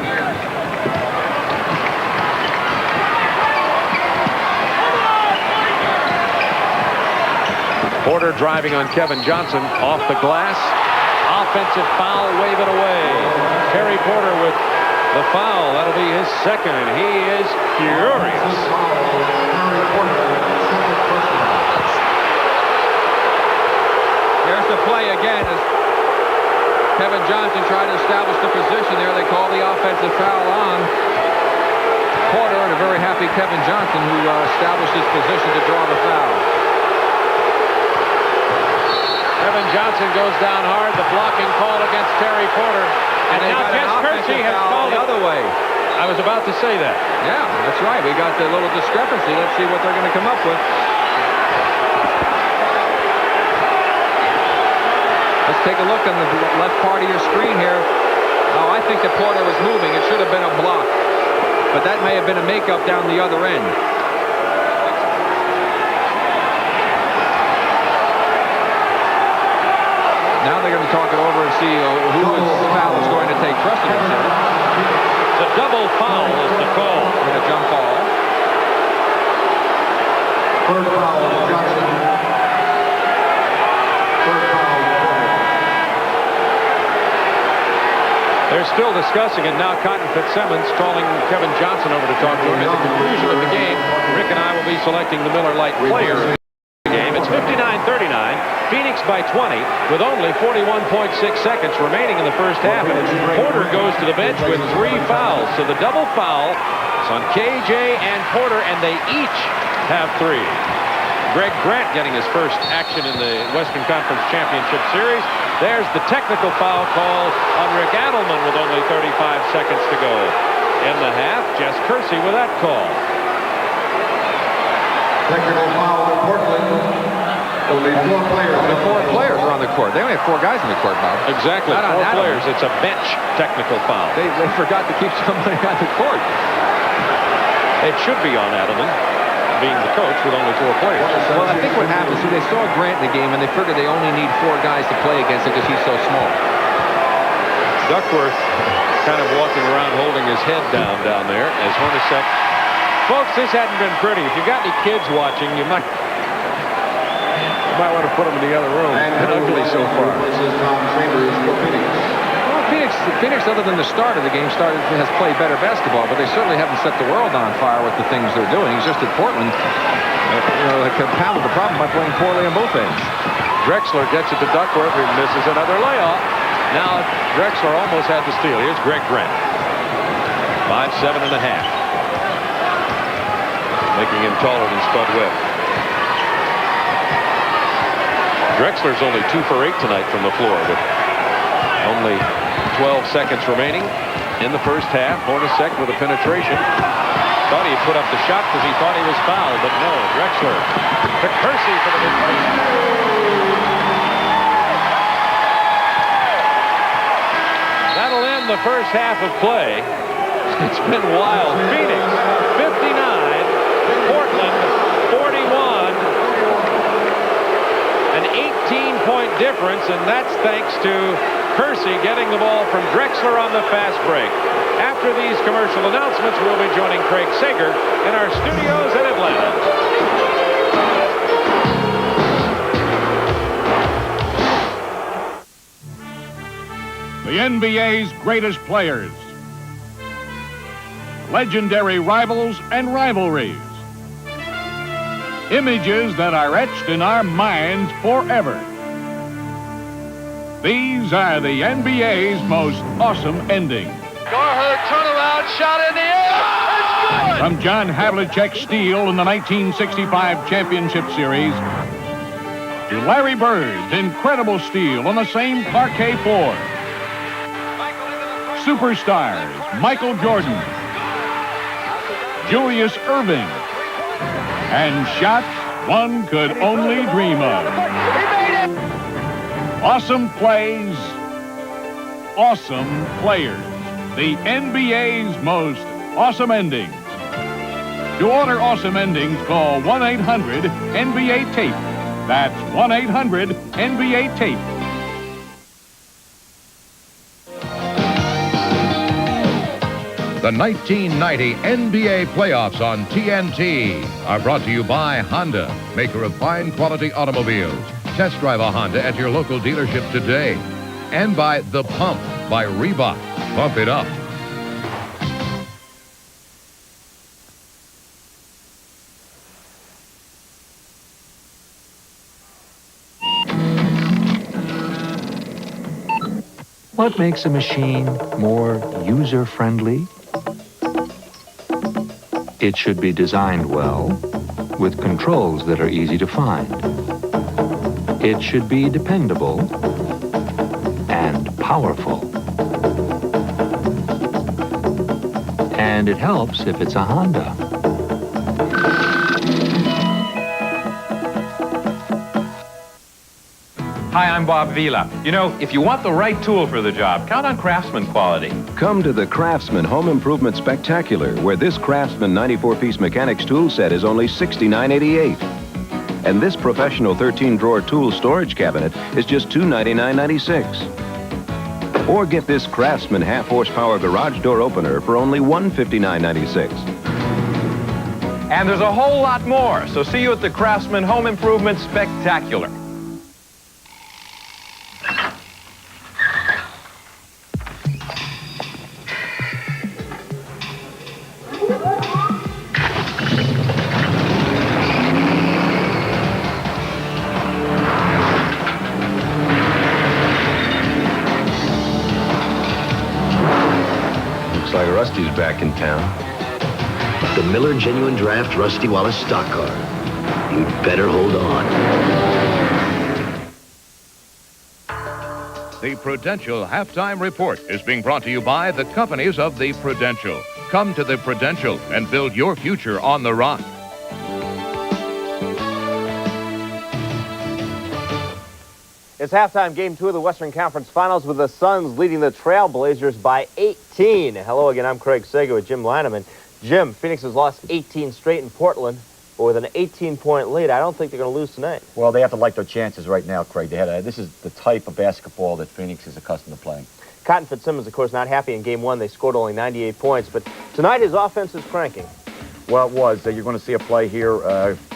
Porter driving on Kevin Johnson off the glass. Offensive foul, wave it away. Terry Porter with the foul. That'll be his second, and he is furious. Here's the play again. Kevin Johnson tried to establish the position there. They call the offensive foul on Porter, and a very happy Kevin Johnson who established his position to draw the foul. Kevin Johnson goes down hard. The blocking call against Terry Porter. And now Jess Kersey has called the other way. I was about to say that. Yeah, that's right. We got a little discrepancy. Let's see what they're going to come up with. Let's take a look on the left part of your screen here. Oh, I think that Porter was moving. It should have been a block. But that may have been a makeup down the other end. Now they're going to talk it over and see who foul is going to take precedence here. The double foul is the call. With a jump ball. First foul, Johnson. First foul. They're still discussing it now. Cotton Fitzsimmons calling Kevin Johnson over to talk to him. At the conclusion of the game, Rick and I will be selecting the Miller Lite players of the game. It's 59-39. Phoenix by 20 with only 41.6 seconds remaining in the first half. And Porter goes to the bench with 3 fouls. So the double foul is on KJ and Porter, and they each have 3. Greg Grant getting his first action in the Western Conference Championship Series. There's the technical foul call on Rick Adelman with only 35 seconds to go in the half. Jess Kersey with that call. Technical foul in Portland. Only 4 players. Only 4 players are on the court. They only have 4 guys on the court, Bob. Exactly. Not on 4 Adelman. players. It's a bench technical foul. They forgot to keep somebody on the court. It should be on Adelman, being the coach with only 4 players. Well, I think what happens is they saw Grant in the game and they figured they only need 4 guys to play against him because he's so small. Duckworth kind of walking around holding his head down there as Hornacek. Folks, this hadn't been pretty. If you got any kids watching, you might want to put them in the other room. It's been ugly so far. Well, Phoenix, other than the start of the game, has played better basketball, but they certainly haven't set the world on fire with the things they're doing. He's just at Portland, they compounded the problem by playing poorly on both ends. Drexler gets it to Duckworth, who misses another layoff. Now Drexler almost had the steal. Here's Greg Grant. 5'7.5", making him taller than Spud Webb. Drexler's only 2 for 8 tonight from the floor with only 12 seconds remaining in the first half. Hornacek with a penetration. Thought he'd put up the shot because he thought he was fouled, but no. Drexler to Kersey for the mid-range. That'll end the first half of play. It's been wild. Phoenix 59, Portland 41. An 18-point difference, and that's thanks to Kersey getting the ball from Drexler on the fast break. After these commercial announcements, we'll be joining Craig Sager in our studios in Atlanta. The NBA's greatest players. Legendary rivals and rivalries. Images that are etched in our minds forever. These are the NBA's most awesome endings. Garher turnaround shot in the air. It's good. From John Havlicek's steal in the 1965 Championship Series to Larry Bird's incredible steal on the same parquet floor. Superstars Michael Jordan, Julius Erving, and shots one could only dream of. Awesome plays, awesome players. The NBA's most awesome endings. To order awesome endings, call 1-800-NBA-TAPE. That's 1-800-NBA-TAPE. The 1990 NBA playoffs on TNT are brought to you by Honda, maker of fine quality automobiles. Test drive a Honda at your local dealership today. And by The Pump by Reebok. Pump it up. What makes a machine more user-friendly? It should be designed well, with controls that are easy to find. It should be dependable and powerful. And it helps if it's a Honda. Hi, I'm Bob Vila. You know, if you want the right tool for the job, count on Craftsman quality. Come to the Craftsman Home Improvement Spectacular, where this Craftsman 94-piece mechanics tool set is only $69.88. And this professional 13-drawer tool storage cabinet is just $299.96. Or get this Craftsman half-horsepower garage door opener for only $159.96. And there's a whole lot more, so see you at the Craftsman Home Improvement Spectacular. Like Rusty's back in town. The Miller Genuine Draft Rusty Wallace stock car. You'd better hold on. The Prudential Halftime Report is being brought to you by the companies of the Prudential. Come to the Prudential and build your future on the rock. It's halftime game 2 of the Western Conference Finals with the Suns leading the Trailblazers by 18. Hello again, I'm Craig Sager with Jim Lineman. Jim, Phoenix has lost 18 straight in Portland, but with an 18-point lead, I don't think they're going to lose tonight. Well, they have to like their chances right now, Craig. This is the type of basketball that Phoenix is accustomed to playing. Cotton Fitzsimmons, of course, not happy in Game 1. They scored only 98 points, but tonight his offense is cranking. Well, it was. You're going to see a play here.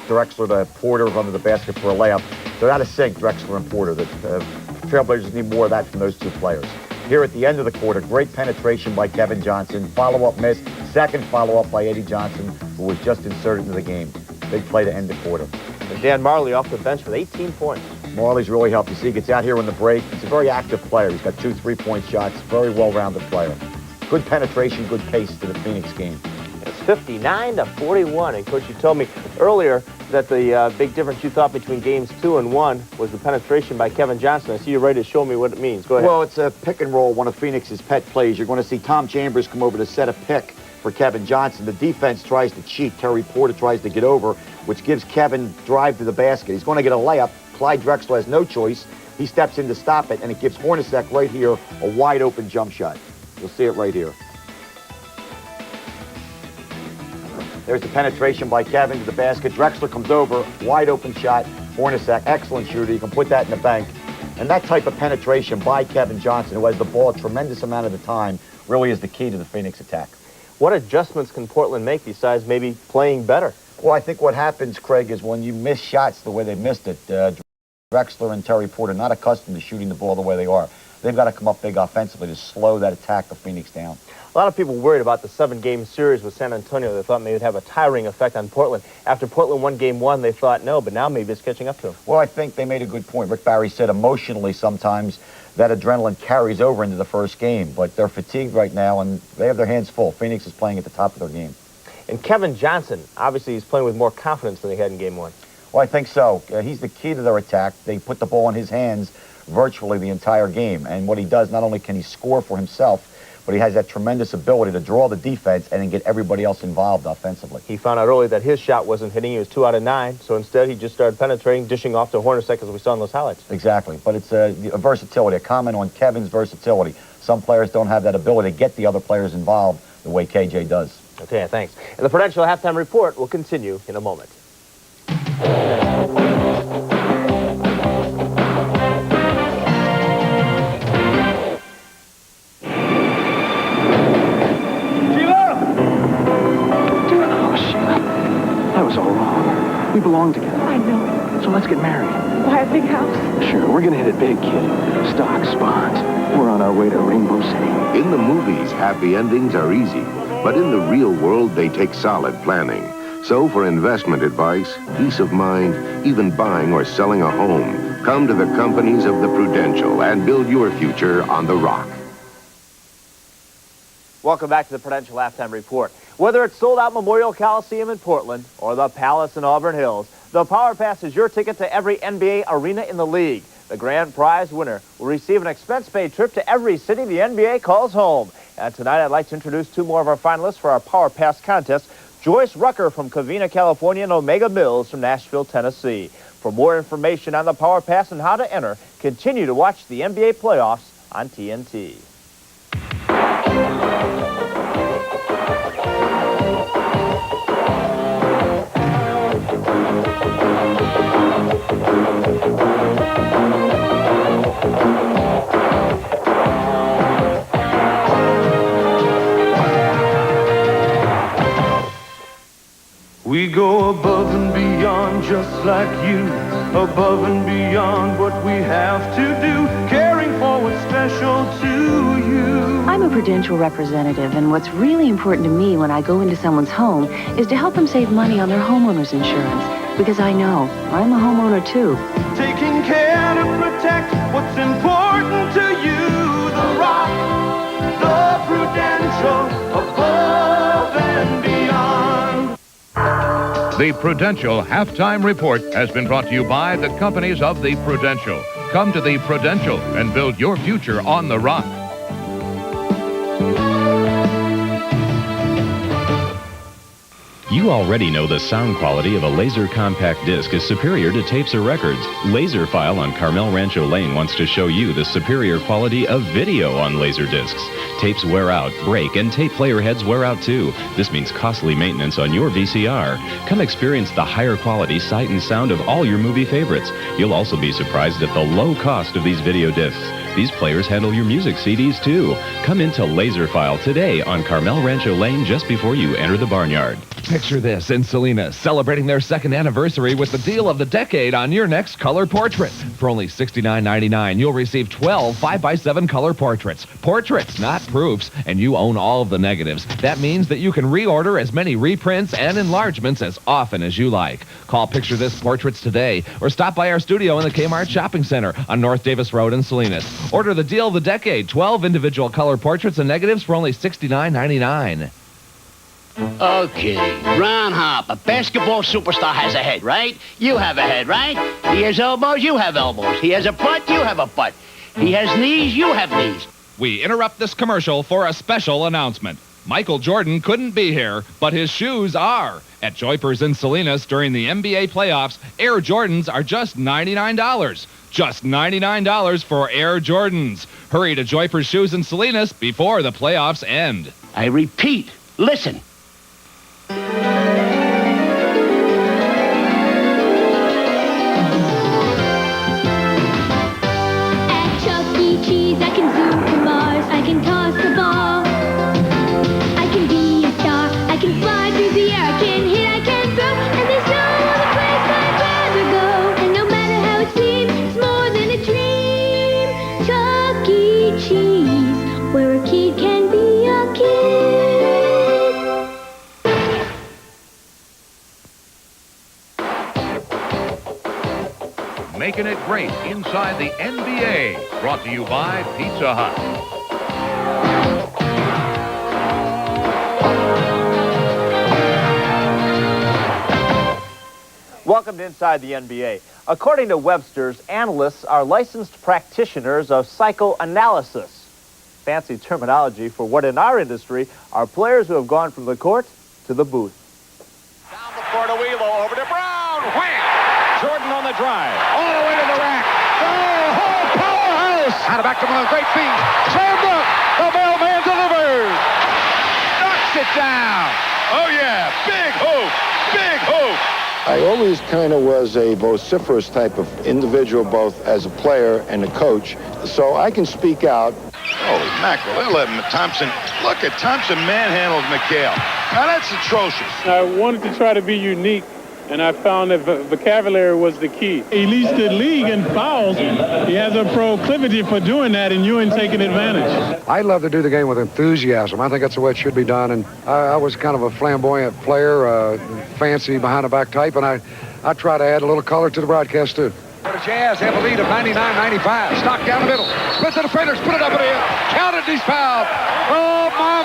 Drexler to Porter under the basket for a layup. They're out of sync, Drexler and Porter. The Trailblazers need more of that from those two players. Here at the end of the quarter, great penetration by Kevin Johnson. Follow-up miss. Second follow-up by Eddie Johnson, who was just inserted into the game. Big play to end the quarter. And Dan Marley off the bench with 18 points. Marley's really helped. You see, he gets out here in the break. He's a very active player. He's got 2 3-point shots. Very well-rounded player. Good penetration, good pace to the Phoenix game. It's 59-41. And, Coach, you told me earlier that the big difference you thought between games 2 and 1 was the penetration by Kevin Johnson. I see you're ready to show me what it means. Go ahead. Well, it's a pick and roll, one of Phoenix's pet plays. You're going to see Tom Chambers come over to set a pick for Kevin Johnson. The defense tries to cheat. Terry Porter tries to get over, which gives Kevin drive to the basket. He's going to get a layup. Clyde Drexler has no choice. He steps in to stop it, and it gives Hornacek right here a wide-open jump shot. You'll see it right here. There's the penetration by Kevin to the basket. Drexler comes over, wide-open shot. Hornacek, excellent shooter. You can put that in the bank. And that type of penetration by Kevin Johnson, who has the ball a tremendous amount of the time, really is the key to the Phoenix attack. What adjustments can Portland make besides maybe playing better? Well, I think what happens, Craig, is when you miss shots the way they missed it, Drexler and Terry Porter not accustomed to shooting the ball the way they are. They've got to come up big offensively to slow that attack of Phoenix down. A lot of people worried about the 7-game series with San Antonio. They thought maybe it would have a tiring effect on Portland. After Portland won Game 1, they thought no, but now maybe it's catching up to them. Well, I think they made a good point. Rick Barry said emotionally sometimes that adrenaline carries over into the first game, but they're fatigued right now and they have their hands full. Phoenix is playing at the top of their game. And Kevin Johnson, obviously he's playing with more confidence than he had in Game 1. Well, I think so. He's the key to their attack. They put the ball in his hands virtually the entire game. And what he does, not only can he score for himself, but he has that tremendous ability to draw the defense and then get everybody else involved offensively. He found out early that his shot wasn't hitting. He was 2 out of 9. So instead, he just started penetrating, dishing off to Hornacek as we saw in those highlights. Exactly. But it's a versatility, a comment on Kevin's versatility. Some players don't have that ability to get the other players involved the way KJ does. Okay, thanks. And the Prudential Halftime Report will continue in a moment. We belong together. I know. So let's get married. Buy a big house? Sure, we're gonna hit it big, kid. Stocks, bonds. We're on our way to Rainbow City. In the movies, happy endings are easy, but in the real world, they take solid planning. So for investment advice, peace of mind, even buying or selling a home, come to the companies of the Prudential and build your future on the rock. Welcome back to the Prudential Halftime Report. Whether it's sold-out Memorial Coliseum in Portland or the Palace in Auburn Hills, the Power Pass is your ticket to every NBA arena in the league. The grand prize winner will receive an expense-paid trip to every city the NBA calls home. And tonight I'd like to introduce 2 more of our finalists for our Power Pass contest. Joyce Rucker from Covina, California, and Omega Mills from Nashville, Tennessee. For more information on the Power Pass and how to enter, continue to watch the NBA playoffs on TNT. We go above and beyond just like you, above and beyond what we have to do, caring for what's special to you. I'm a Prudential representative, and what's really important to me when I go into someone's home is to help them save money on their homeowner's insurance, because I know I'm a homeowner too. Taking care to protect what's important to you, the rock, the Prudential, above and beyond. The Prudential Halftime Report has been brought to you by the companies of the Prudential. Come to the Prudential and build your future on the rock. You already know the sound quality of a laser compact disc is superior to tapes or records. Laserfile on Carmel Rancho Lane wants to show you the superior quality of video on laser discs. Tapes wear out, break, and tape player heads wear out too. This means costly maintenance on your VCR. Come experience the higher quality sight and sound of all your movie favorites. You'll also be surprised at the low cost of these video discs. These players handle your music CDs too. Come into Laserfile today on Carmel Rancho Lane just before you enter the barnyard. Picture this in Salinas, celebrating their second anniversary with the deal of the decade on your next color portrait. For only $69.99, you'll receive 12 5x7 color portraits. Portraits, not proofs, and you own all of the negatives. That means that you can reorder as many reprints and enlargements as often as you like. Call Picture This Portraits today, or stop by our studio in the Kmart Shopping Center on North Davis Road in Salinas. Order the deal of the decade, 12 individual color portraits and negatives for only $69.99. Okay, Ron Harper, basketball superstar, has a head, right? You have a head, right? He has elbows, you have elbows. He has a butt, you have a butt. He has knees, you have knees. We interrupt this commercial for a special announcement. Michael Jordan couldn't be here, but his shoes are. At Joypers in Salinas during the NBA playoffs, Air Jordans are just $99. Just $99 for Air Jordans. Hurry to Joypers Shoes in Salinas before the playoffs end. I repeat, listen. At Chuck E. Cheese, I can zoom to Mars, I can toss the ball. I can be a star, I can fly through the air, I can hit, I can throw, and there's no other place I'd rather go. And no matter how it seems, it's more than a dream. Chuck E. Cheese, where a kid can be a kid. Making it great inside the NBA. Brought to you by Pizza Hut. Welcome to Inside the NBA. According to Webster's, analysts are licensed practitioners of psychoanalysis. Fancy terminology for what in our industry are players who have gone from the court to the booth. Down the floor to Wheelo, over to Brown. Wham! Jordan on the drive. All the way to the rack. Oh, powerhouse! Out of back to one. Great feet. Slammed up. The mailman delivers. Knocks it down. Oh, yeah. Big hoop. Big hoop. I always kind of was a vociferous type of individual, both as a player and a coach, so I can speak out. Holy mackerel, Thompson. Look at Thompson manhandled McHale. Now that's atrocious. I wanted to try to be unique, and I found that vocabulary was the key. He leads the league in fouls. He has a proclivity for doing that, and you ain't taking advantage. I love to do the game with enthusiasm. I think that's the way it should be done, and I was kind of a flamboyant player, fancy behind-the-back type, and I try to add a little color to the broadcast, too. The Jazz have a lead of 99-95. Stock down the middle. Split the defenders. Put it up in the air. Counted. He's fouled. Oh, my.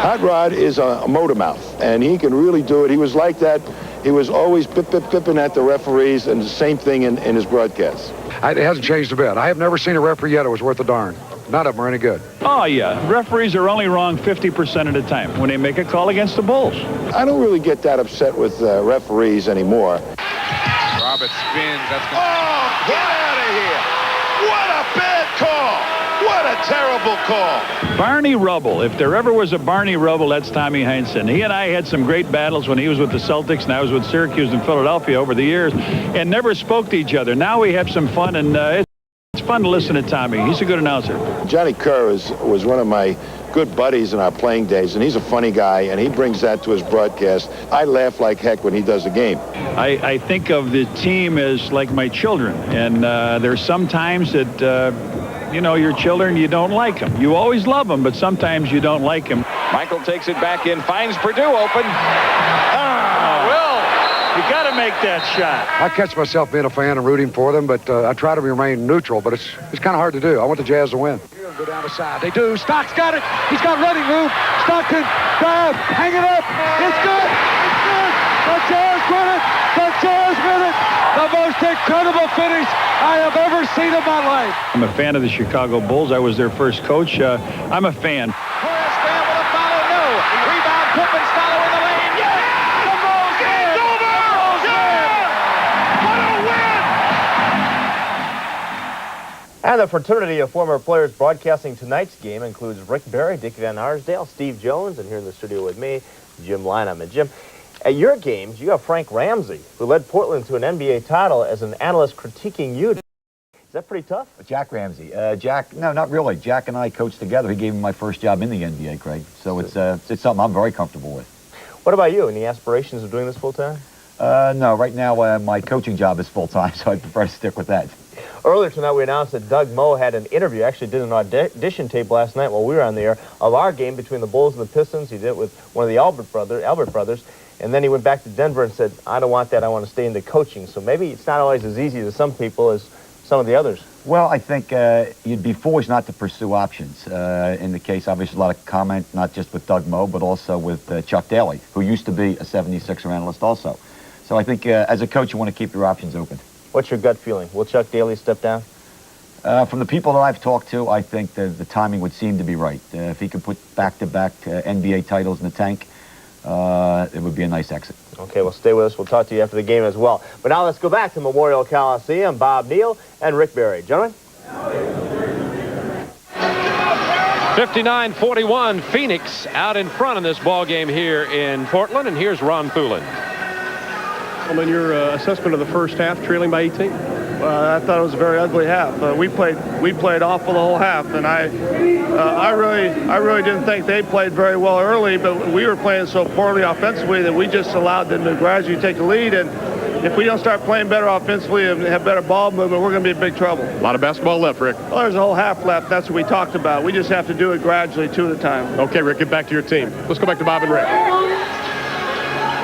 Hot Rod is a motor mouth, and he can really do it. He was like that. He was always pipping at the referees, and the same thing in his broadcasts. It hasn't changed a bit. I have never seen a referee yet that was worth a darn. None of them are any good. Oh, yeah. Referees are only wrong 50% of the time when they make a call against the Bulls. I don't really get that upset with referees anymore. Roberts spins. That's oh, get out of here. What a bad call. What a terrible call. Barney Rubble. If there ever was a Barney Rubble, that's Tommy Heinsohn. He and I had some great battles when he was with the Celtics and I was with Syracuse and Philadelphia over the years and never spoke to each other. Now we have some fun, and it's fun to listen to Tommy. He's a good announcer. Johnny Kerr was one of my good buddies in our playing days, and he's a funny guy, and he brings that to his broadcast. I laugh like heck when he does the game. I think of the team as like my children, and there's some times that, your children, you don't like them. You always love them, but sometimes you don't like them. Michael takes it back in, finds Purdue open. You got to make that shot. I catch myself being a fan and rooting for them, but I try to remain neutral, but it's kind of hard to do. I want the Jazz to win. Go down the side. They do. Stock's got it. He's got running room. Stockton, grab, hang it up. It's good. It's good. The Jazz with it. The Jazz with it. The most incredible finish I have ever seen in my life. I'm a fan of the Chicago Bulls. I was their first coach. I'm a fan. Horace Grant with a follow, no. Rebound, Pippen's follow in the lane. Yes! The Bulls win! It's over! The Bulls win! What a win! And the fraternity of former players broadcasting tonight's game includes Rick Barry, Dick Van Arsdale, Steve Jones, and here in the studio with me, Jim Lynam. And Jim, at your games, you have Frank Ramsey, who led Portland to an NBA title as an analyst critiquing you. Is that pretty tough? Jack Ramsey. Jack, no, not really. Jack and I coached together. He gave me my first job in the NBA, Craig. So it's something I'm very comfortable with. What about you? Any aspirations of doing this full-time? No, right now my coaching job is full-time, so I prefer to stick with that. Earlier tonight, we announced that Doug Moe had an interview, actually did an audition tape last night while we were on the air, of our game between the Bulls and the Pistons. He did it with one of the Albert brothers, and then he went back to Denver and said, I don't want that, I want to stay into coaching. So maybe it's not always as easy to some people as some of the others. Well, I think you'd be foolish not to pursue options. In the case, obviously, a lot of comment, not just with Doug Moe, but also with Chuck Daly, who used to be a 76er analyst also. So I think as a coach, you want to keep your options open. What's your gut feeling? Will Chuck Daly step down? From the people that I've talked to, I think the timing would seem to be right. If he could put back-to-back NBA titles in the tank, it would be a nice exit. Okay, well, stay with us. We'll talk to you after the game as well. But now let's go back to Memorial Coliseum. Bob Neal and Rick Barry. Gentlemen? 59-41, Phoenix out in front in this ball game here in Portland, and here's Ron Poulin. In your assessment of the first half, trailing by 18? I thought it was a very ugly half. We played awful the whole half, and I really didn't think they played very well early, but we were playing so poorly offensively that we just allowed them to gradually take a lead. And if we don't start playing better offensively and have better ball movement, we're going to be in big trouble. A lot of basketball left, Rick. Well, there's a whole half left. That's what we talked about. We just have to do it gradually, two at a time. Okay, Rick, get back to your team. Let's go back to Bob and Rick.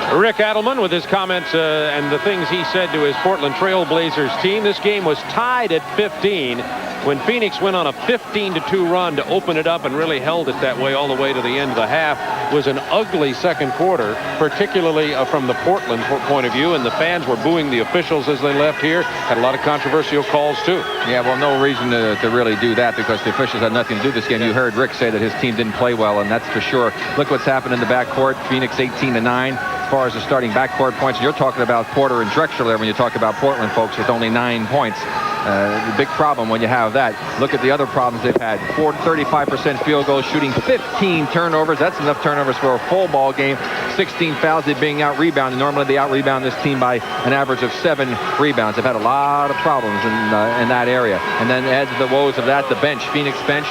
Rick Adelman with his comments and the things he said to his Portland Trail Blazers team. This game was tied at 15 when Phoenix went on a 15-2 run to open it up and really held it that way all the way to the end of the half. It was an ugly second quarter, particularly from the Portland point of view, and the fans were booing the officials as they left here. Had a lot of controversial calls, too. Yeah, well, no reason to really do that because the officials had nothing to do with this game. You heard Rick say that his team didn't play well, and that's for sure. Look what's happened in the backcourt. Phoenix 18-9. As far as the starting backcourt points, you're talking about Porter and Drexler there when you talk about Portland folks with only 9 points. The big problem when you have that. Look at the other problems they've had. 35% field goals, shooting 15 turnovers. That's enough turnovers for a full ball game. 16 fouls. They're being out-rebounded. Normally they out-rebound this team by an average of 7 rebounds. They've had a lot of problems in that area. And then add to the woes of that, the bench, Phoenix bench.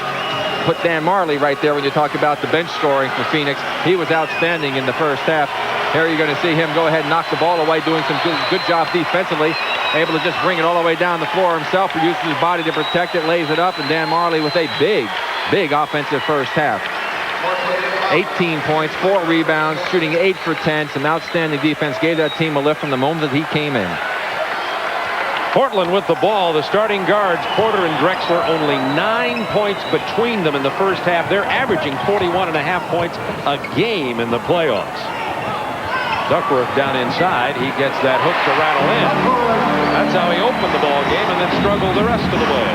Put Dan Marley right there when you talk about the bench scoring for Phoenix. He was outstanding in the first half. Here you're going to see him go ahead and knock the ball away, doing some good job defensively. Able to just bring it all the way down the floor himself. He uses his body to protect it, lays it up, and Dan Marley with a big offensive first half. 18 points, 4 rebounds, shooting 8 for 10. Some outstanding defense. Gave that team a lift from the moment that he came in. Portland with the ball. The starting guards, Porter and Drexler, only 9 points between them in the first half. They're averaging 41.5 points a game in the playoffs. Duckworth down inside. He gets that hook to rattle in. That's how he opened the ball game and then struggled the rest of the way.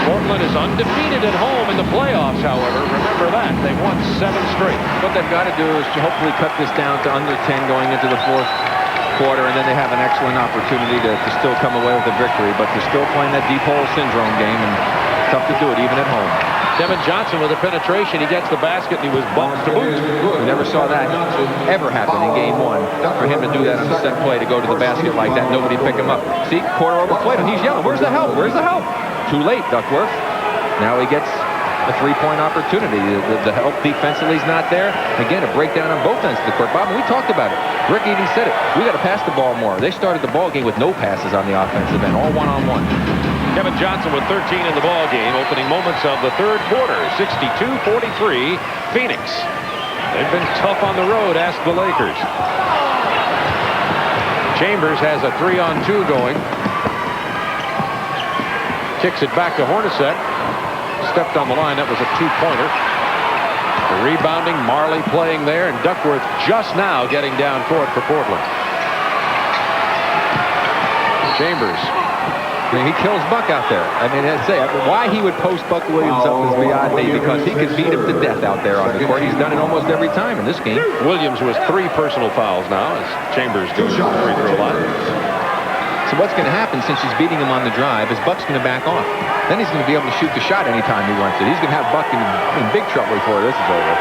Portland is undefeated at home in the playoffs, however. Remember that. They've won 7 straight. What they've got to do is to hopefully cut this down to under 10 going into the fourth quarter, and then they have an excellent opportunity to still come away with a victory. But they're still playing that deep hole syndrome game, and it's tough to do it even at home. Devin Johnson with a penetration. He gets the basket, and he was bumped to boot. We never saw that ever happen in game 1. For him to do that on the set play, to go to the basket like that, nobody pick him up. See, Porter overplayed him. He's yelling, where's the help? Where's the help? Too late, Duckworth. Now he gets a 3-point opportunity. The help defensively is not there. Again, a breakdown on both ends of the court. Bob, we talked about it. Rick even said it. We got to pass the ball more. They started the ball game with no passes on the offensive end, all one-on-one. Kevin Johnson with 13 in the ball game. Opening moments of the third quarter. 62-43, Phoenix. They've been tough on the road, ask the Lakers. Chambers has a 3-on-2 going. Kicks it back to Hornacek. Stepped on the line. That was a 2-pointer. The rebounding, Marley playing there, and Duckworth just now getting down court for Portland. Chambers. I mean, he kills Buck out there. I mean, why he would post Buck Williams up is beyond me, because he could beat him to death out there on the court. He's done it almost every time in this game. Williams with 3 personal fouls now as Chambers goes to the free throw line. So what's going to happen since he's beating him on the drive is Buck's going to back off. Then he's going to be able to shoot the shot anytime he wants it. He's going to have Buck in big trouble before this is over.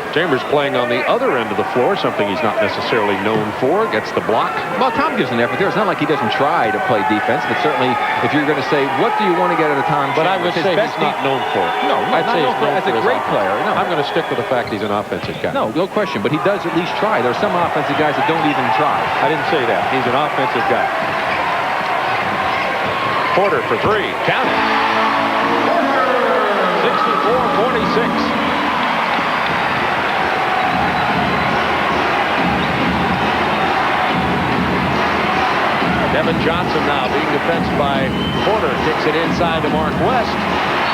Chambers playing on the other end of the floor, something he's not necessarily known for. Gets the block. Well, Tom gives an effort there. It's not like he doesn't try to play defense, but certainly if you're going to say, what do you want to get out of Tom But Chambers? I would say he's not known for it. No, I'd say he's known as a for great his player. No. I'm going to stick with the fact he's an offensive guy. No question, but he does at least try. There are some offensive guys that don't even try. I didn't say that. He's an offensive guy. Porter for 3. Count it. 64-46. Kevin Johnson now being defensed by Porter. Kicks it inside to Mark West.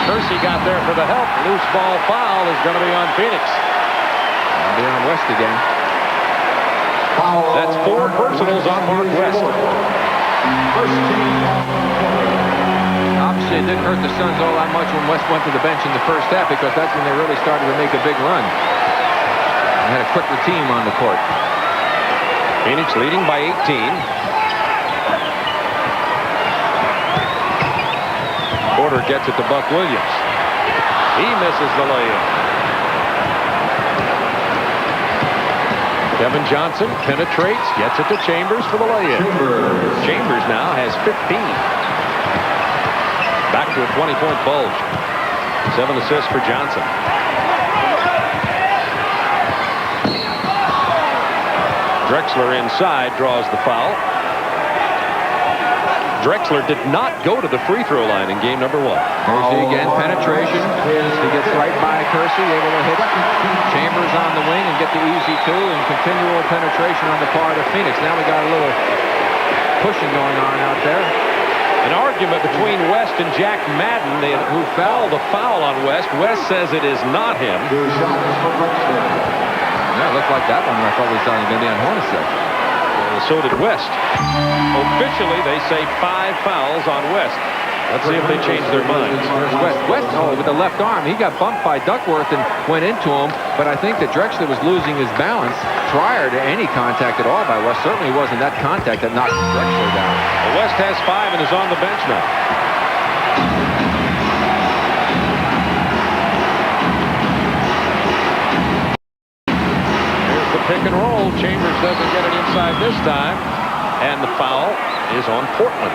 Kersey got there for the help. Loose ball foul is going to be on Phoenix. It'll be on West again. That's 4 personals on Mark West. Obviously, it didn't hurt the Suns all that much when West went to the bench in the first half, because that's when they really started to make a big run. They had a quicker team on the court. Phoenix leading by 18. Porter gets it to Buck Williams. He misses the layup. Kevin Johnson penetrates, gets it to Chambers for the layup. Chambers now has 15. Back to a 20-point bulge. 7 assists for Johnson. Drexler inside draws the foul. Drexler did not go to the free throw line in game number 1. Kersey again, penetration. He gets right by Kersey, able to hit Chambers on the wing and get the easy 2, and continual penetration on the part of Phoenix. Now we got a little pushing going on out there. An argument between West and Jack Madden, who fouled the foul on West. West says it is not him. Yeah, it looked like that one. I thought we saw him going to be on Hornacek. So did West. Officially, they say 5 fouls on West. Let's see if they change their minds. West, with the left arm, he got bumped by Duckworth and went into him, but I think that Drexler was losing his balance prior to any contact at all by West. Certainly wasn't that contact that knocked Drexler down. Well, West has 5 and is on the bench now. Pick and roll. Chambers doesn't get it inside this time, and the foul is on Portland.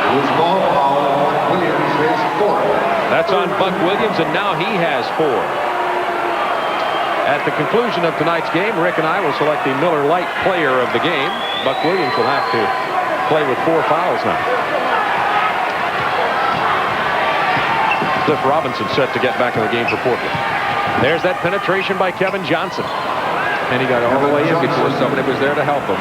Loose ball foul on Buck Williams, his 4th. That's on Buck Williams, and now he has 4. At the conclusion of tonight's game, Rick and I will select the Miller Lite player of the game. Buck Williams will have to play with 4 fouls now. Cliff Robinson set to get back in the game for Portland. There's that penetration by Kevin Johnson. And he got all the way in before somebody was there to help him.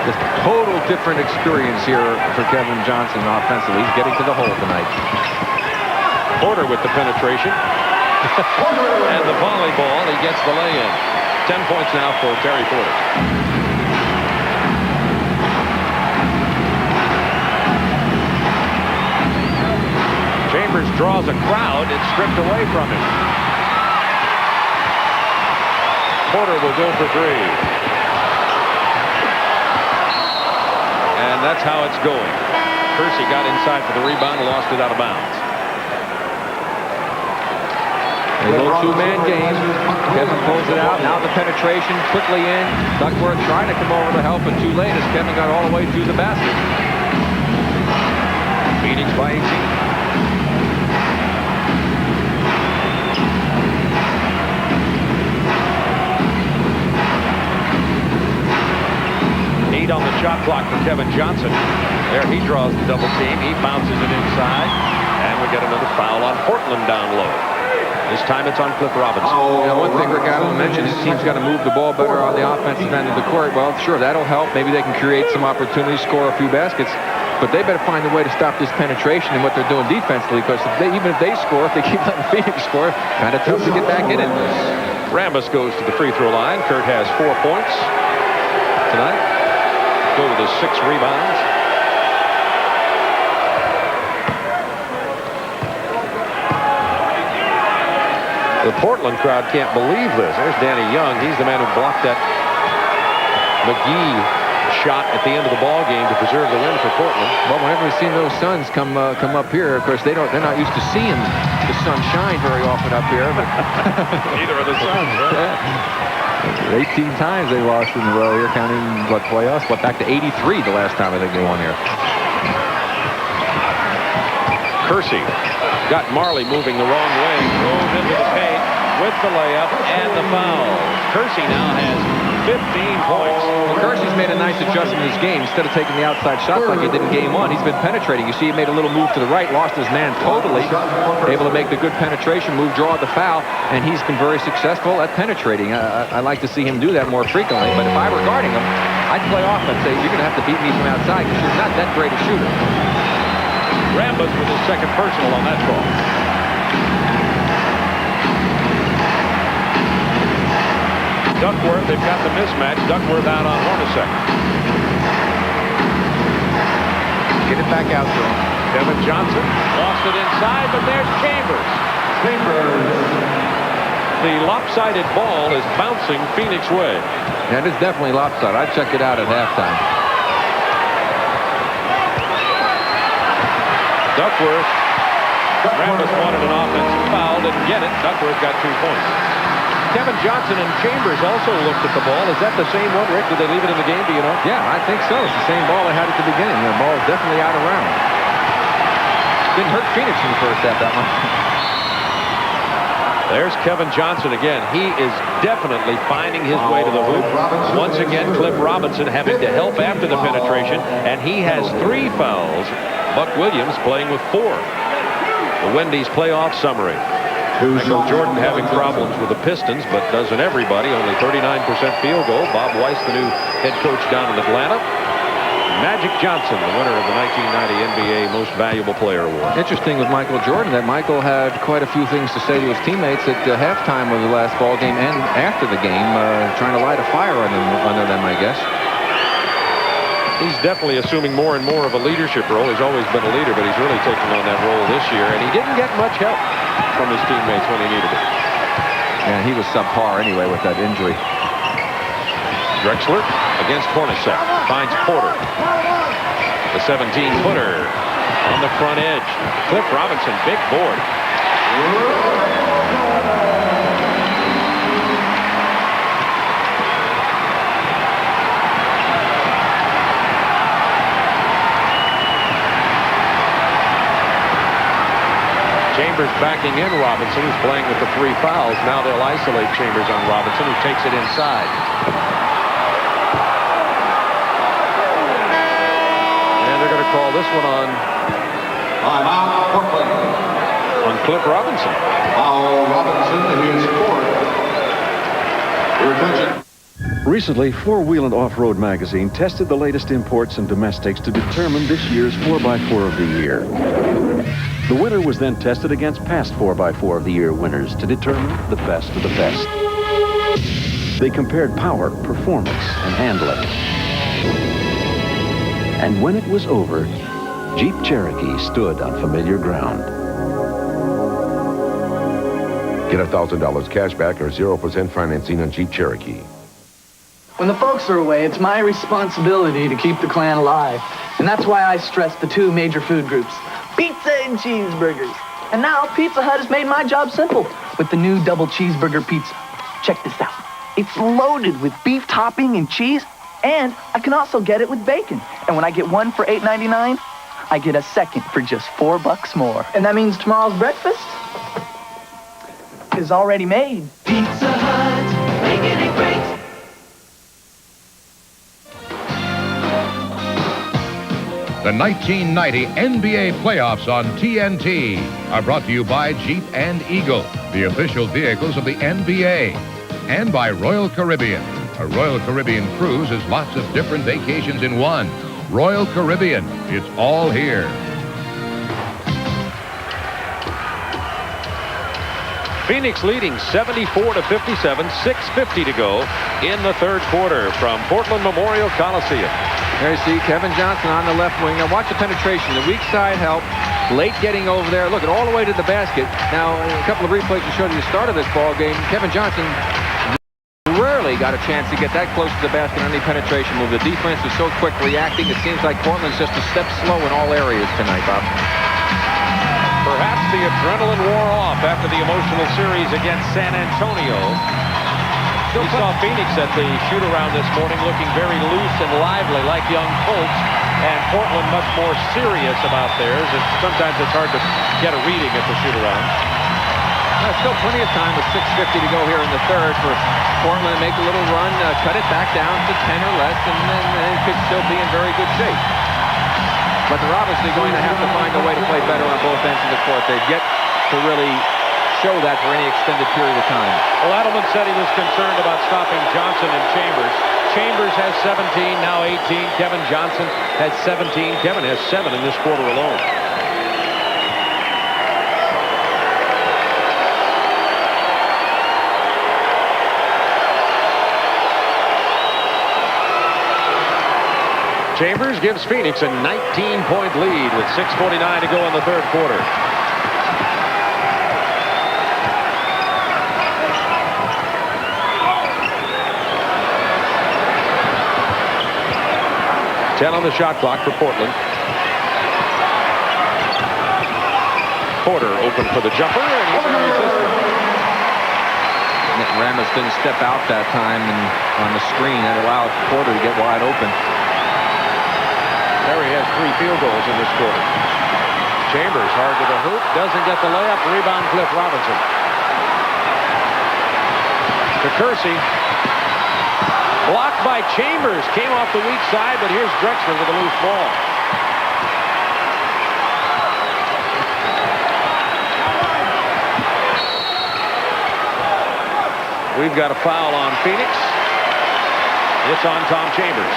Just total different experience here for Kevin Johnson offensively. He's getting to the hole tonight. Porter with the penetration. And the volleyball, he gets the lay-in. 10 points now for Terry Porter. Chambers draws a crowd. It's stripped away from him. Porter will go for 3. And that's how it's going. Kersey got inside for the rebound, lost it out of bounds. A little 2-man game. Kevin pulls it out. Now the penetration quickly in. Duckworth trying to come over to help, but too late as Kevin got all the way to the basket. Phoenix by 18. On the shot clock for Kevin Johnson. There he draws the double team. He bounces it inside. And we get another foul on Portland down low. This time it's on Cliff Robinson. One thing Rick Allen mentioned, his team's got to move the ball better on the offensive end of the court. Well, sure, that'll help. Maybe they can create some opportunities, score a few baskets. But they better find a way to stop this penetration and what they're doing defensively, because even if they score, if they keep letting Phoenix score, kind of tough to get back in it. Rambis goes to the free throw line. Kurt has 4 points tonight. Go with his 6 rebounds. The Portland crowd can't believe this. There's Danny Young. He's the man who blocked that McGee shot at the end of the ball game to preserve the win for Portland. Well, whenever we've seen those Suns come up here, of course they're not used to seeing the sun shine very often up here. But neither are the Suns. Right? 18 times they lost in a row here, counting what playoffs, but back to 83 the last time I think they won here. Kersey got Marley moving the wrong way, drove into the paint with the layup and the foul. Kersey now has 15 points. Well, Kersey's made a nice adjustment in his game. Instead of taking the outside shots like he did in game 1, he's been penetrating. You see he made a little move to the right, lost his man totally, able to make the good penetration move, draw the foul, and he's been very successful at penetrating. I like to see him do that more frequently, but if I were guarding him, I'd play off and say, you're going to have to beat me from outside because you're not that great a shooter. Rambis with his second personal on that call. Duckworth, they've got the mismatch. Duckworth out on Hornacek. Get it back out to him. Kevin Johnson lost it inside, but there's Chambers. The lopsided ball is bouncing Phoenix way. Yeah, it is definitely lopsided. I'd check it out at halftime. Duckworth. Rambis wanted an offensive foul, didn't get it. Duckworth got 2 points. Kevin Johnson and Chambers also looked at the ball. Is that the same one, Rick? Did they leave it in the game? Do you know? Yeah, I think so. It's the same ball they had at the beginning. The ball is definitely out around. Didn't hurt Phoenix in the first half that much. There's Kevin Johnson again. He is definitely finding his way to the hoop. Once again, Cliff Robinson having to help after the penetration, and he has 3 fouls. Buck Williams playing with 4. The Wendy's playoff summary. Michael Jordan having problems with the Pistons, but doesn't everybody. Only 39% field goal. Bob Weiss, the new head coach down in Atlanta. Magic Johnson, the winner of the 1990 NBA Most Valuable Player Award. Interesting with Michael Jordan that Michael had quite a few things to say to his teammates at halftime of the last ball game and after the game, trying to light a fire under them, I guess. He's definitely assuming more and more of a leadership role. He's always been a leader, but he's really taking on that role this year, and he didn't get much help from his teammates when he needed it. And he was subpar anyway with that injury. Drexler against Hornacek. Finds Porter. The 17-footer on the front edge. Cliff Robinson, big board. Chambers backing in Robinson, who's playing with the 3 fouls. Now they'll isolate Chambers on Robinson, who takes it inside. And they're going to call this one on Cliff Robinson. Foul Robinson, and he is 4. Your attention. Recently, Four Wheel and Off-Road magazine tested the latest imports and domestics to determine this year's 4x4 of the year. The winner was then tested against past 4x4 of the year winners to determine the best of the best. They compared power, performance, and handling. And when it was over, Jeep Cherokee stood on familiar ground. Get $1,000 cash back or 0% financing on Jeep Cherokee. When the folks are away, it's my responsibility to keep the clan alive. And that's why I stress the 2 major food groups, pizza and cheeseburgers. And now Pizza Hut has made my job simple with the new double cheeseburger pizza. Check this out. It's loaded with beef topping and cheese, and I can also get it with bacon. And when I get one for $8.99, I get a second for just $4 more. And that means tomorrow's breakfast is already made. Pizza Hut, making it great. The 1990 NBA playoffs on TNT are brought to you by Jeep and Eagle, the official vehicles of the NBA, and by Royal Caribbean. A Royal Caribbean cruise is lots of different vacations in one. Royal Caribbean. It's all here. Phoenix leading 74-57, 6:50 to go in the third quarter from Portland Memorial Coliseum. There you see Kevin Johnson on the left wing. Now watch the penetration. The weak side help. Late getting over there. Look, all the way to the basket. Now, a couple of replays to show you the start of this ball game. Kevin Johnson rarely got a chance to get that close to the basket on any penetration move. The defense is so quick reacting. It seems like Portland's just a step slow in all areas tonight, Bob. Perhaps the adrenaline wore off after the emotional series against San Antonio. We saw Phoenix at the shoot-around this morning looking very loose and lively like young colts, and Portland much more serious about theirs. Sometimes it's hard to get a reading at the shoot-around. There's still plenty of time with 6:50 to go here in the third for Portland to make a little run, cut it back down to 10 or less, and then it could still be in very good shape. But they're obviously going to have to find a way to play better on both ends of the court. They've yet to really show that for any extended period of time. Well, Adelman said he was concerned about stopping Johnson and Chambers. Chambers has 17, now 18. Kevin Johnson has 17. Kevin has 7 in this quarter alone. Chambers gives Phoenix a 19-point lead with 6:49 to go in the third quarter. Ten on the shot clock for Portland. Porter open for the jumper, and he's irresistible. Ramos didn't step out that time and on the screen. That allowed Porter to get wide open. Terry has 3 field goals in this quarter. Chambers hard to the hoop, doesn't get the layup. Rebound Cliff Robinson. To Kersey. Blocked by Chambers. Came off the weak side, but here's Drexler with a loose ball. We've got a foul on Phoenix. It's on Tom Chambers.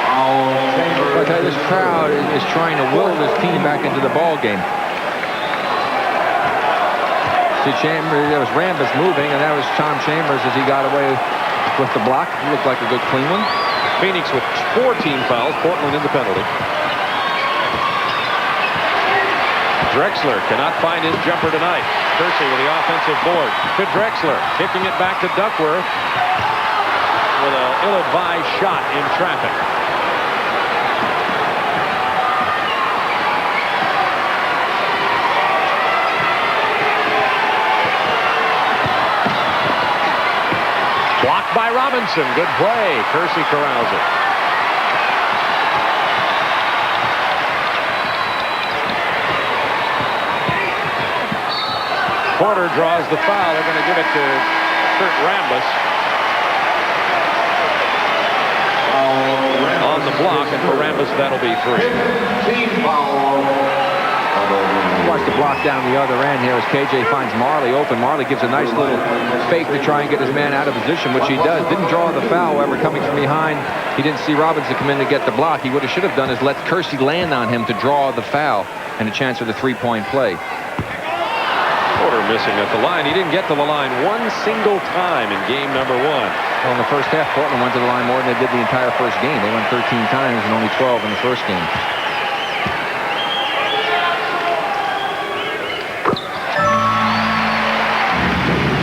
I'll tell you, this crowd is trying to will this team back into the ball game. See, Chambers, there was Rambis moving, and that was Tom Chambers as he got away with the block. It looked like a good clean one. Phoenix with 4 team fouls. Portland in the penalty. Drexler cannot find his jumper tonight. Kersey with the offensive board to Drexler, kicking it back to Duckworth with an ill-advised shot in traffic. Blocked by Robinson. Good play. Kersey corrals it. Porter draws the foul. They're going to give it to Kurt Rambis. On the block, and for Rambis, that'll be 3. Team foul. Watch the block down the other end here as KJ finds Marley open. Marley gives a nice little fake to try and get his man out of position, which he does. Didn't draw the foul, however, coming from behind. He didn't see Robinson come in to get the block. He should have done is let Kersey land on him to draw the foul and a chance for the 3-point play. Porter missing at the line. He didn't get to the line one single time in game number 1. Well, in the first half, Portland went to the line more than they did the entire first game. They went 13 times and only 12 in the first game.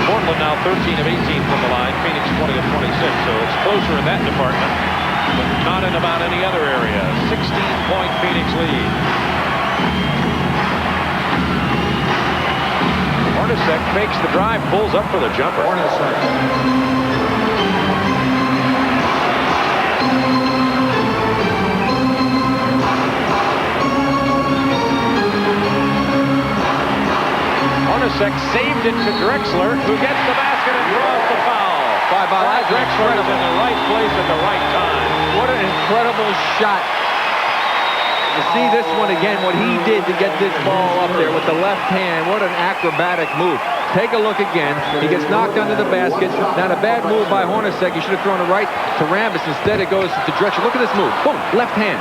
Portland now 13 of 18 from the line. Phoenix 20 of 26, so it's closer in that department, but not in about any other area. 16-point Phoenix lead. Hornacek fakes the drive, pulls up for the jumper. Hornacek saved it to Drexler, who gets the basket and draws the foul. Drexler is in the right place at the right time. What an incredible shot. To see this one again, what he did to get this ball up there with the left hand. What an acrobatic move. Take a look again. He gets knocked under the basket. Not a bad move by Hornacek. He should have thrown it right to Rambis. Instead, it goes to Drexler. Look at this move. Boom, left hand.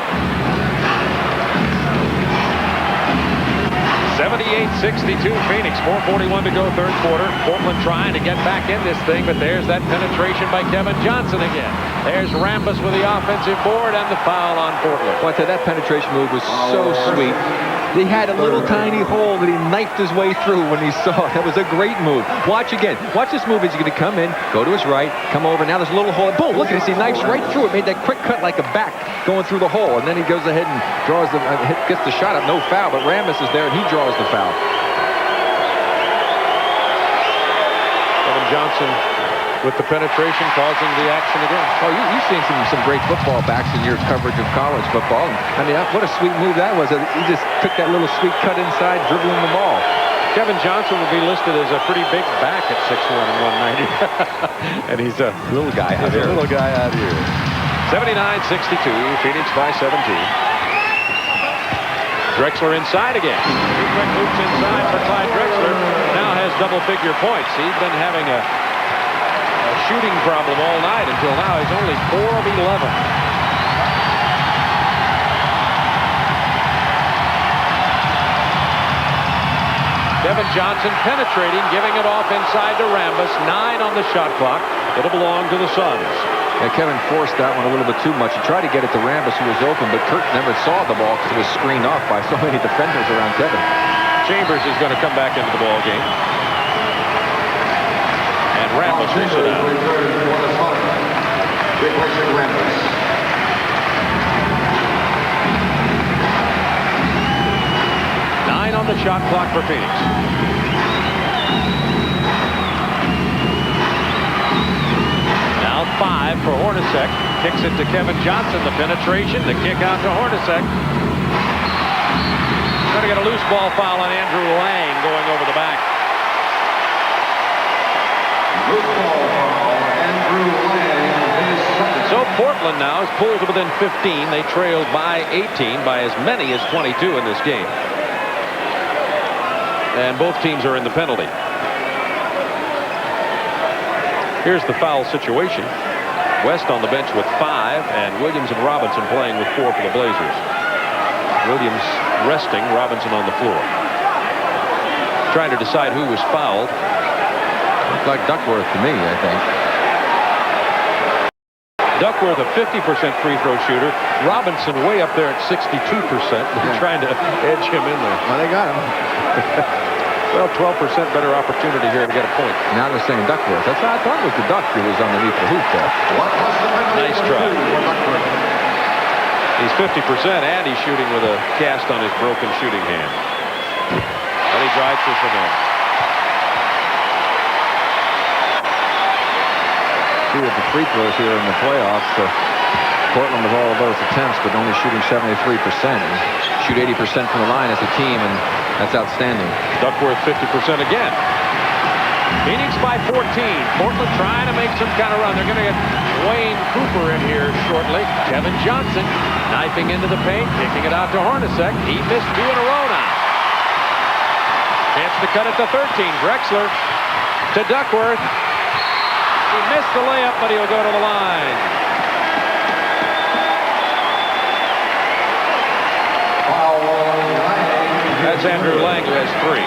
78-62 Phoenix. 4:41 to go, third quarter. Portland trying to get back in this thing, but there's that penetration by Kevin Johnson again. There's Rambis with the offensive board and the foul on Portland. Well, I tell you, that penetration move was so sweet. He had a little tiny hole that he knifed his way through when he saw it. That was a great move. Watch again. Watch this move. He's going to come in, go to his right, come over. Now there's a little hole. Boom! Look at this. He knifes right through it. Made that quick cut like a back going through the hole. And then he goes ahead and draws the gets the shot up. No foul, but Rambis is there and he draws the foul. Kevin Johnson with the penetration causing the action again. Oh, you've seen some great football backs in your coverage of college football. I mean, what a sweet move that was. He just took that little sweet cut inside, dribbling the ball. Kevin Johnson will be listed as a pretty big back at 6'1" and 190. And he's a little guy out here. 79-62, Phoenix by 17. Drexler inside again. Two quick loops inside for Clyde Drexler. Now has double-figure points. He's been having a shooting problem all night. Until now, he's only 4 of 11. Kevin Johnson penetrating, giving it off inside to Rambis. 9 on the shot clock. It'll belong to the Suns. Yeah, Kevin forced that one a little bit too much. He tried to get it to Rambis, who was open, but Kirk never saw the ball because it was screened off by so many defenders around Kevin. Chambers is going to come back into the ball game. And Rambis will sit down. Replacing Rambis. 9 on the shot clock for Phoenix. Now 5 for Hornacek. Kicks it to Kevin Johnson. The penetration, the kick out to Hornacek. Going to get a loose ball foul on Andrew Lang going over the back. Loose ball foul, Andrew Lang, his second. So Portland now is pulled to within 15. They trailed by 18 by as many as 22 in this game. And both teams are in the penalty. Here's the foul situation. West on the bench with 5, and Williams and Robinson playing with 4 for the Blazers. Williams resting, Robinson on the floor. Trying to decide who was fouled. Looked like Duckworth to me, I think. Duckworth, a 50% free throw shooter. Robinson way up there at 62%. They're trying to edge him in there. Well, they got him. Well, 12% better opportunity here to get a point. Now they're saying Duckworth. That's what I thought it was the Duck who was underneath the hoop there. Nice try. He's 50% and he's shooting with a cast on his broken shooting hand. And he drives this one in. See with the free throws here in the playoffs, Portland with all of those attempts, but only shooting 73%. Shoot 80% from the line as a team, and that's outstanding. Duckworth 50% again. Phoenix by 14. Portland trying to make some kind of run. They're going to get Wayne Cooper in here shortly. Kevin Johnson knifing into the paint, kicking it out to Hornacek. He missed 2 in a row now. Chance to cut it to 13. Drexler to Duckworth. He missed the layup, but he'll go to the line. That's Andrew Lang, who has 3.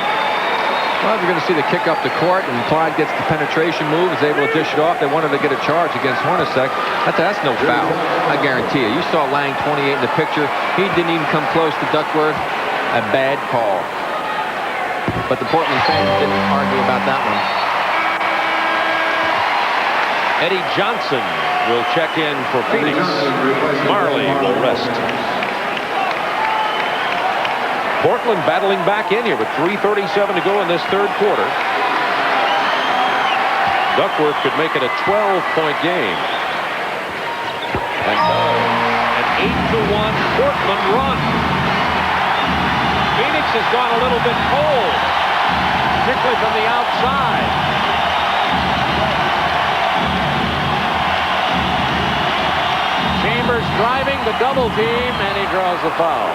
Well, you're going to see the kick up the court, and Clyde gets the penetration move, is able to dish it off. They wanted to get a charge against Hornacek. That's no foul, I guarantee you. You saw Lang 28 in the picture. He didn't even come close to Duckworth. A bad call. But the Portland fans didn't argue about that one. Eddie Johnson will check in for Phoenix. Marley will rest. Portland battling back in here with 3:37 to go in this third quarter. Duckworth could make it a 12-point game. And an 8-1 Portland run. Phoenix has gone a little bit cold, particularly from the outside. Chambers driving the double team, and he draws the foul.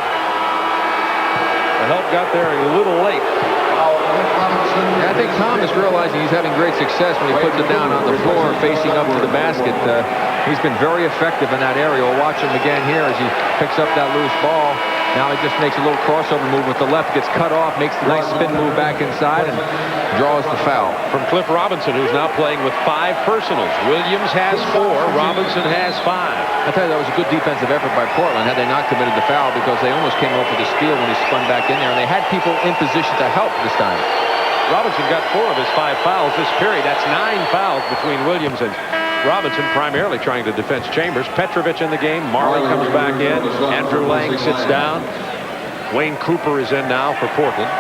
The help got there a little late. Yeah, I think Thomas realizing he's having great success when he puts it down on the floor facing up to the basket. He's been very effective in that area. We'll watch him again here as he picks up that loose ball. Now he just makes a little crossover move with the left, gets cut off, makes a nice spin move back inside, and draws the foul. From Cliff Robinson, who's now playing with 5 personals. Williams has 4. Robinson has 5. I tell you, that was a good defensive effort by Portland had they not committed the foul, because they almost came up with a steal when he spun back in there, and they had people in position to help this time. Robinson got 4 of his 5 fouls this period. That's 9 fouls between Williams and Robinson, primarily trying to defend Chambers. Petrovic in the game. Marley comes back in. Andrew Lang sits down. Wayne Cooper is in now for Portland.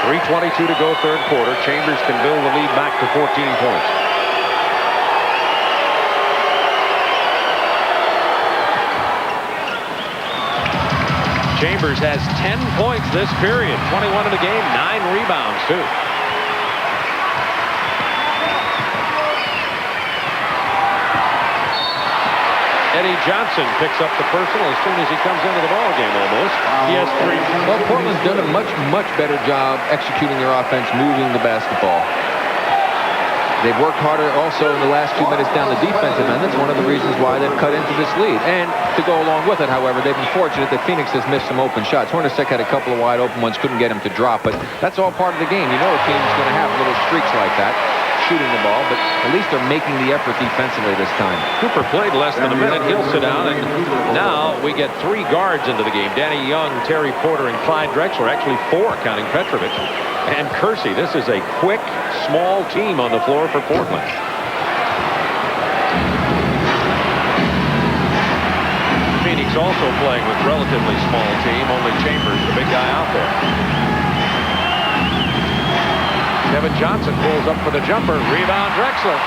.322 to go third quarter. Chambers can build the lead back to 14 points. Chambers has 10 points this period, 21 in the game, 9 rebounds too. Eddie Johnson picks up the personal as soon as he comes into the ball game almost. He has 3. Well, Portland's done a much better job executing their offense, moving the basketball. They've worked harder also in the last 2 minutes down the defensive end. That's one of the reasons why they've cut into this lead. And to go along with it, however, they've been fortunate that Phoenix has missed some open shots. Hornacek had a couple of wide open ones, couldn't get him to drop, but that's all part of the game. You know a team's going to have little streaks like that, shooting the ball, but at least they're making the effort defensively this time. Cooper played less than a minute. He'll sit down, and now we get 3 guards into the game. Danny Young, Terry Porter, and Clyde Drexler. Actually 4, counting Petrovic. And Kersey. This is a quick, small team on the floor for Portland. Phoenix also playing with relatively small team. Only Chambers, the big guy out there. Kevin Johnson pulls up for the jumper. Rebound Drexler.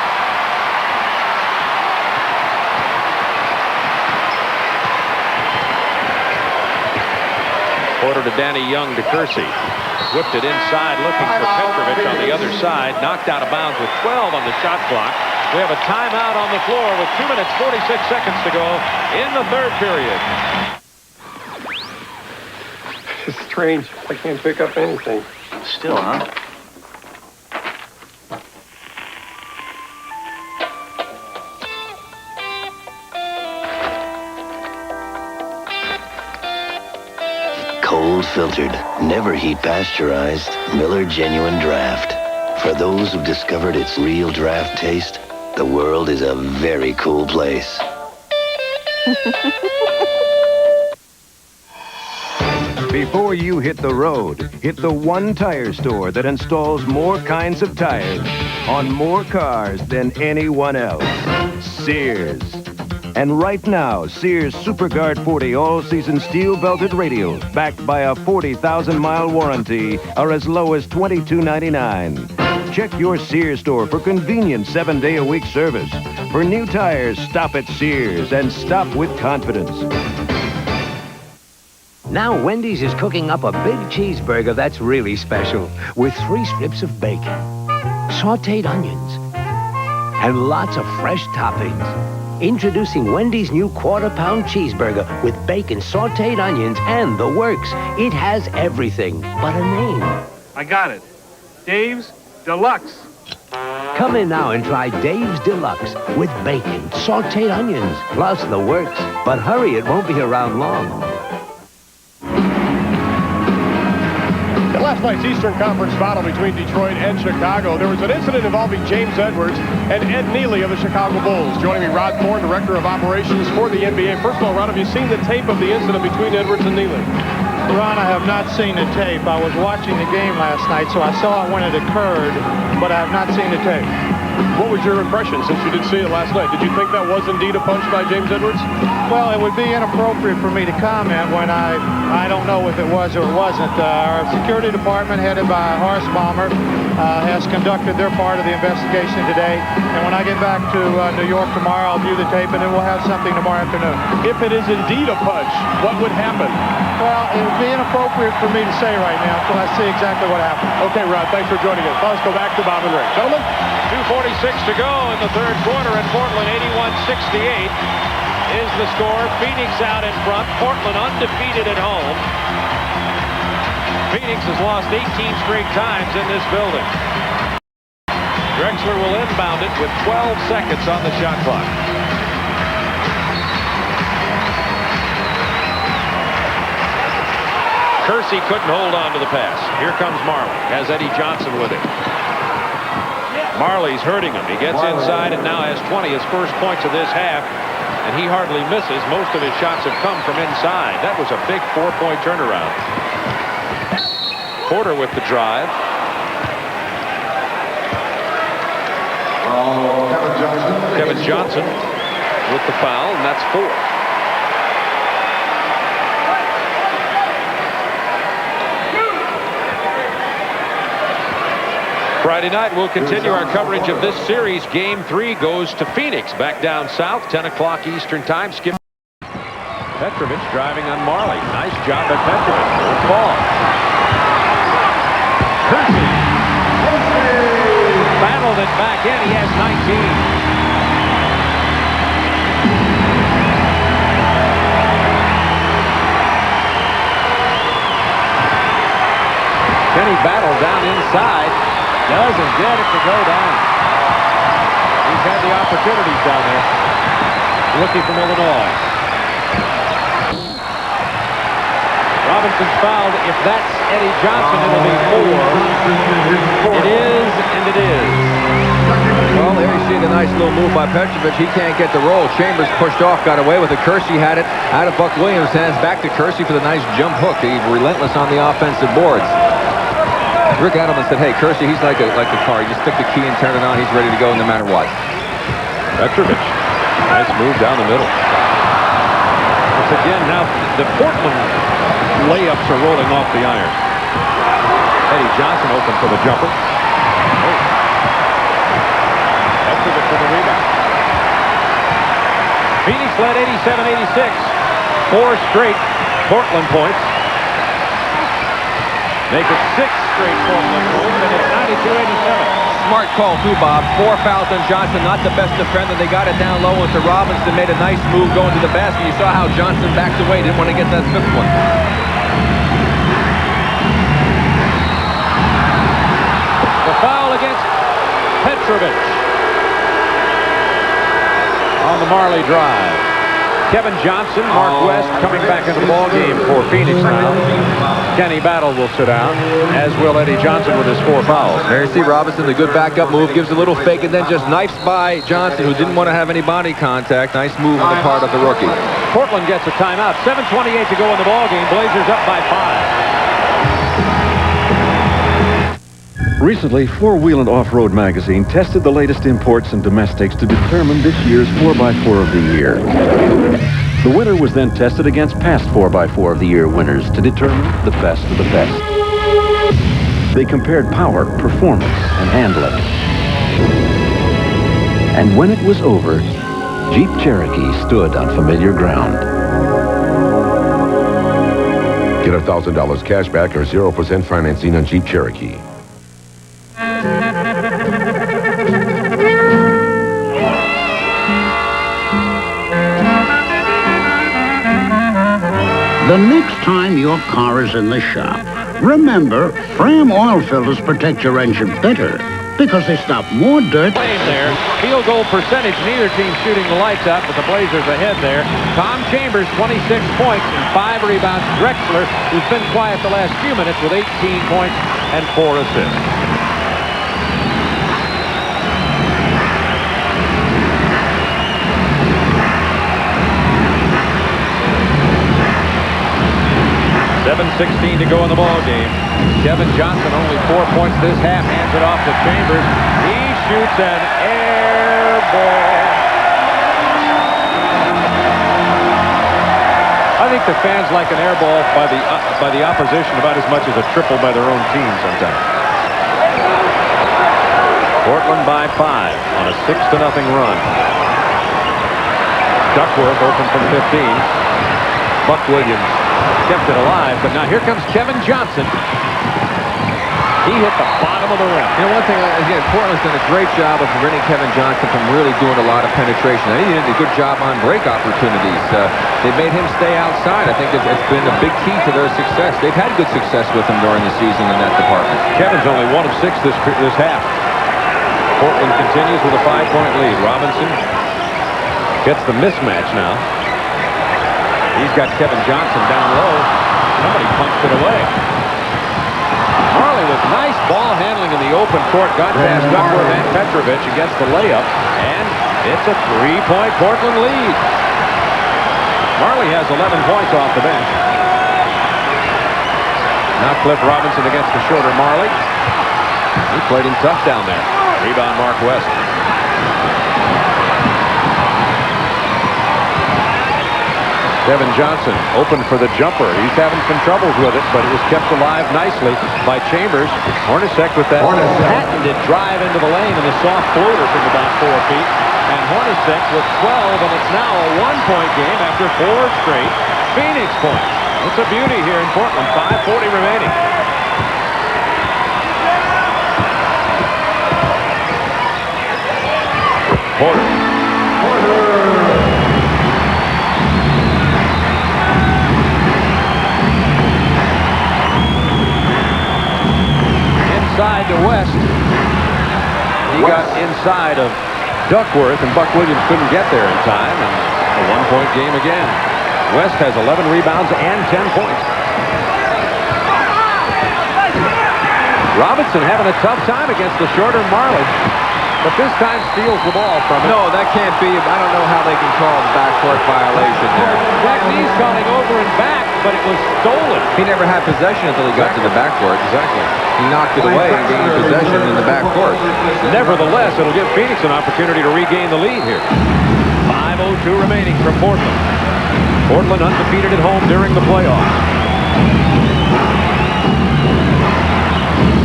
Porter to Danny Young to Kersey. Whipped it inside, looking for Petrovic on the other side. Knocked out of bounds with 12 on the shot clock. We have a timeout on the floor with 2 minutes, 46 seconds to go in the third period. It's strange. I can't pick up anything. Still, huh? Cold filtered, never heat pasteurized, Miller Genuine Draft. For those who've discovered its real draft taste, the world is a very cool place. Before you hit the road, hit the one tire store that installs more kinds of tires on more cars than anyone else. Sears. And right now, Sears SuperGuard 40 all-season steel-belted radials, backed by a 40,000-mile warranty, are as low as $22.99. Check your Sears store for convenient 7-day-a-week service. For new tires, stop at Sears and stop with confidence. Now Wendy's is cooking up a big cheeseburger that's really special, with 3 strips of bacon, sautéed onions, and lots of fresh toppings. Introducing Wendy's new quarter-pound cheeseburger with bacon, sautéed onions, and the works. It has everything but a name. I got it. Dave's Deluxe. Come in now and try Dave's Deluxe with bacon, sautéed onions, plus the works. But hurry, it won't be around long. In last night's Eastern Conference battle between Detroit and Chicago, there was an incident involving James Edwards and Ed Neely of the Chicago Bulls. Joining me, Rod Thorne, Director of Operations for the NBA. First of all, Rod, have you seen the tape of the incident between Edwards and Neely? Ron, I have not seen the tape. I was watching the game last night, so I saw it when it occurred, but I have not seen the tape. What was your impression since you did see it last night? Did you think that was indeed a punch by James Edwards? Well, it would be inappropriate for me to comment when I don't know if it was or it wasn't. Our security department, headed by Horace Baumer, has conducted their part of the investigation today. And when I get back to New York tomorrow, I'll view the tape, and then we'll have something tomorrow afternoon. If it is indeed a punch, what would happen? Well, it would be inappropriate for me to say right now until I see exactly what happened. Okay, Rod, thanks for joining us. Let's go back to Bob and Rick. Gentlemen? 2:46 to go in the third quarter in Portland, 81-68. is the score. Phoenix out in front. Portland undefeated at home. Phoenix has lost 18 straight times in this building. Drexler will inbound it with 12 seconds on the shot clock. Kersey couldn't hold on to the pass. Here comes Marley. Has Eddie Johnson with him. Marley's hurting him. He gets inside and now has 20, his first points of this half. And he hardly misses. Most of his shots have come from inside. That was a big 4-point turnaround. Porter with the drive. Kevin Johnson with the foul, and that's 4. Friday night, we'll continue our coverage of this series. Game 3 goes to Phoenix, back down south, 10 o'clock Eastern time. Skip Petrovic driving on Marley. Nice job by Petrovic. Good ball. Kersey battled it back in. He has 19. Kenny battled down inside. Doesn't get it to go down. He's had the opportunities down there. Rookie from Illinois. Robinson's fouled. If that's Eddie Johnson, it'll be 4. It is, and it is. Well, there you see the nice little move by Petrovic. He can't get the roll. Chambers pushed off, got away with it. Kersey had it out of Buck Williams' hands. Back to Kersey for the nice jump hook. He's relentless on the offensive boards. Rick Adelman said, hey, Kersey, he's like a car. You just stick the key and turn it on. He's ready to go no matter what. Petrovic. Nice move down the middle. Once again, now the Portland layups are rolling off the iron. Eddie Johnson open for the jumper. Oh. Petrovic for the rebound. Phoenix led 87-86. 4 straight Portland points. Make it 6 straight Portland points, and it's 92-87. Smart call, too, Bob. 4 fouls on Johnson, not the best defender. They got it down low into Robinson, made a nice move going to the basket. You saw how Johnson backed away, didn't want to get that 5th one. The foul against Petrovic on the Marley drive. Kevin Johnson, Mark West coming back into the ball game for Phoenix now. Kenny Battle will sit down, as will Eddie Johnson with his 4 fouls. There you see Robinson, the good backup move, gives a little fake, and then just knifes by Johnson, who didn't want to have any body contact. Nice move on the part of the rookie. Portland gets a timeout. 7:28 to go in the ball game. Blazers up by 5. Recently, Four Wheel and Off-Road magazine tested the latest imports and domestics to determine this year's 4x4 of the year. The winner was then tested against past 4x4 of the year winners to determine the best of the best. They compared power, performance, and handling. And when it was over, Jeep Cherokee stood on familiar ground. Get $1,000 cash back or 0% financing on Jeep Cherokee. The next time your car is in the shop, remember, Fram oil filters protect your engine better because they stop more dirt. There, field goal percentage, neither team shooting the lights out, but the Blazers ahead there. Tom Chambers, 26 points and 5 rebounds. Drexler, who's been quiet the last few minutes with 18 points and 4 assists. .16 to go in the ball game. Kevin Johnson only 4 points this half. Hands it off to Chambers. He shoots an air ball. I think the fans like an air ball by the opposition about as much as a triple by their own team sometimes. Portland by 5 on a 6-0 run. Duckworth open from 15. Buck Williams kept it alive, but now here comes Kevin Johnson. He hit the bottom of the rim. You know, one thing, again, Portland's done a great job of preventing Kevin Johnson from really doing a lot of penetration. I think he did a good job on break opportunities. They made him stay outside. I think it's been a big key to their success. They've had good success with him during the season in that department. Kevin's only 1 of 6 this half. Portland continues with a 5-point lead. Robinson gets the mismatch now. He's got Kevin Johnson down low. Somebody punched it away. Marley with nice ball handling in the open court. Got past Duckworth and Petrovic and gets the layup. And it's a 3-point Portland lead. Marley has 11 points off the bench. Now Cliff Robinson against the shorter Marley. He played him tough down there. Rebound Mark West. Kevin Johnson open for the jumper. He's having some troubles with it, but it was kept alive nicely by Chambers. Hornacek with that patented drive into the lane and a soft floater from about 4 feet. And Hornacek with 12, and it's now a 1-point game after 4 straight Phoenix points. It's a beauty here in Portland. 5:40 remaining. Porter. Inside to West. He got inside of Duckworth, and Buck Williams couldn't get there in time, and a 1-point game again. West has 11 rebounds and 10 points. Robinson having a tough time against the shorter Marley, but this time steals the ball from him. No, that can't be. I don't know how they can call the backcourt violation there. Jack Nee's calling over and back, but it was stolen. He never had possession until he got to the backcourt. Exactly. He knocked it away and gained possession in the backcourt. Nevertheless, it'll give Phoenix an opportunity to regain the lead here. 5:02 remaining from Portland. Portland undefeated at home during the playoffs.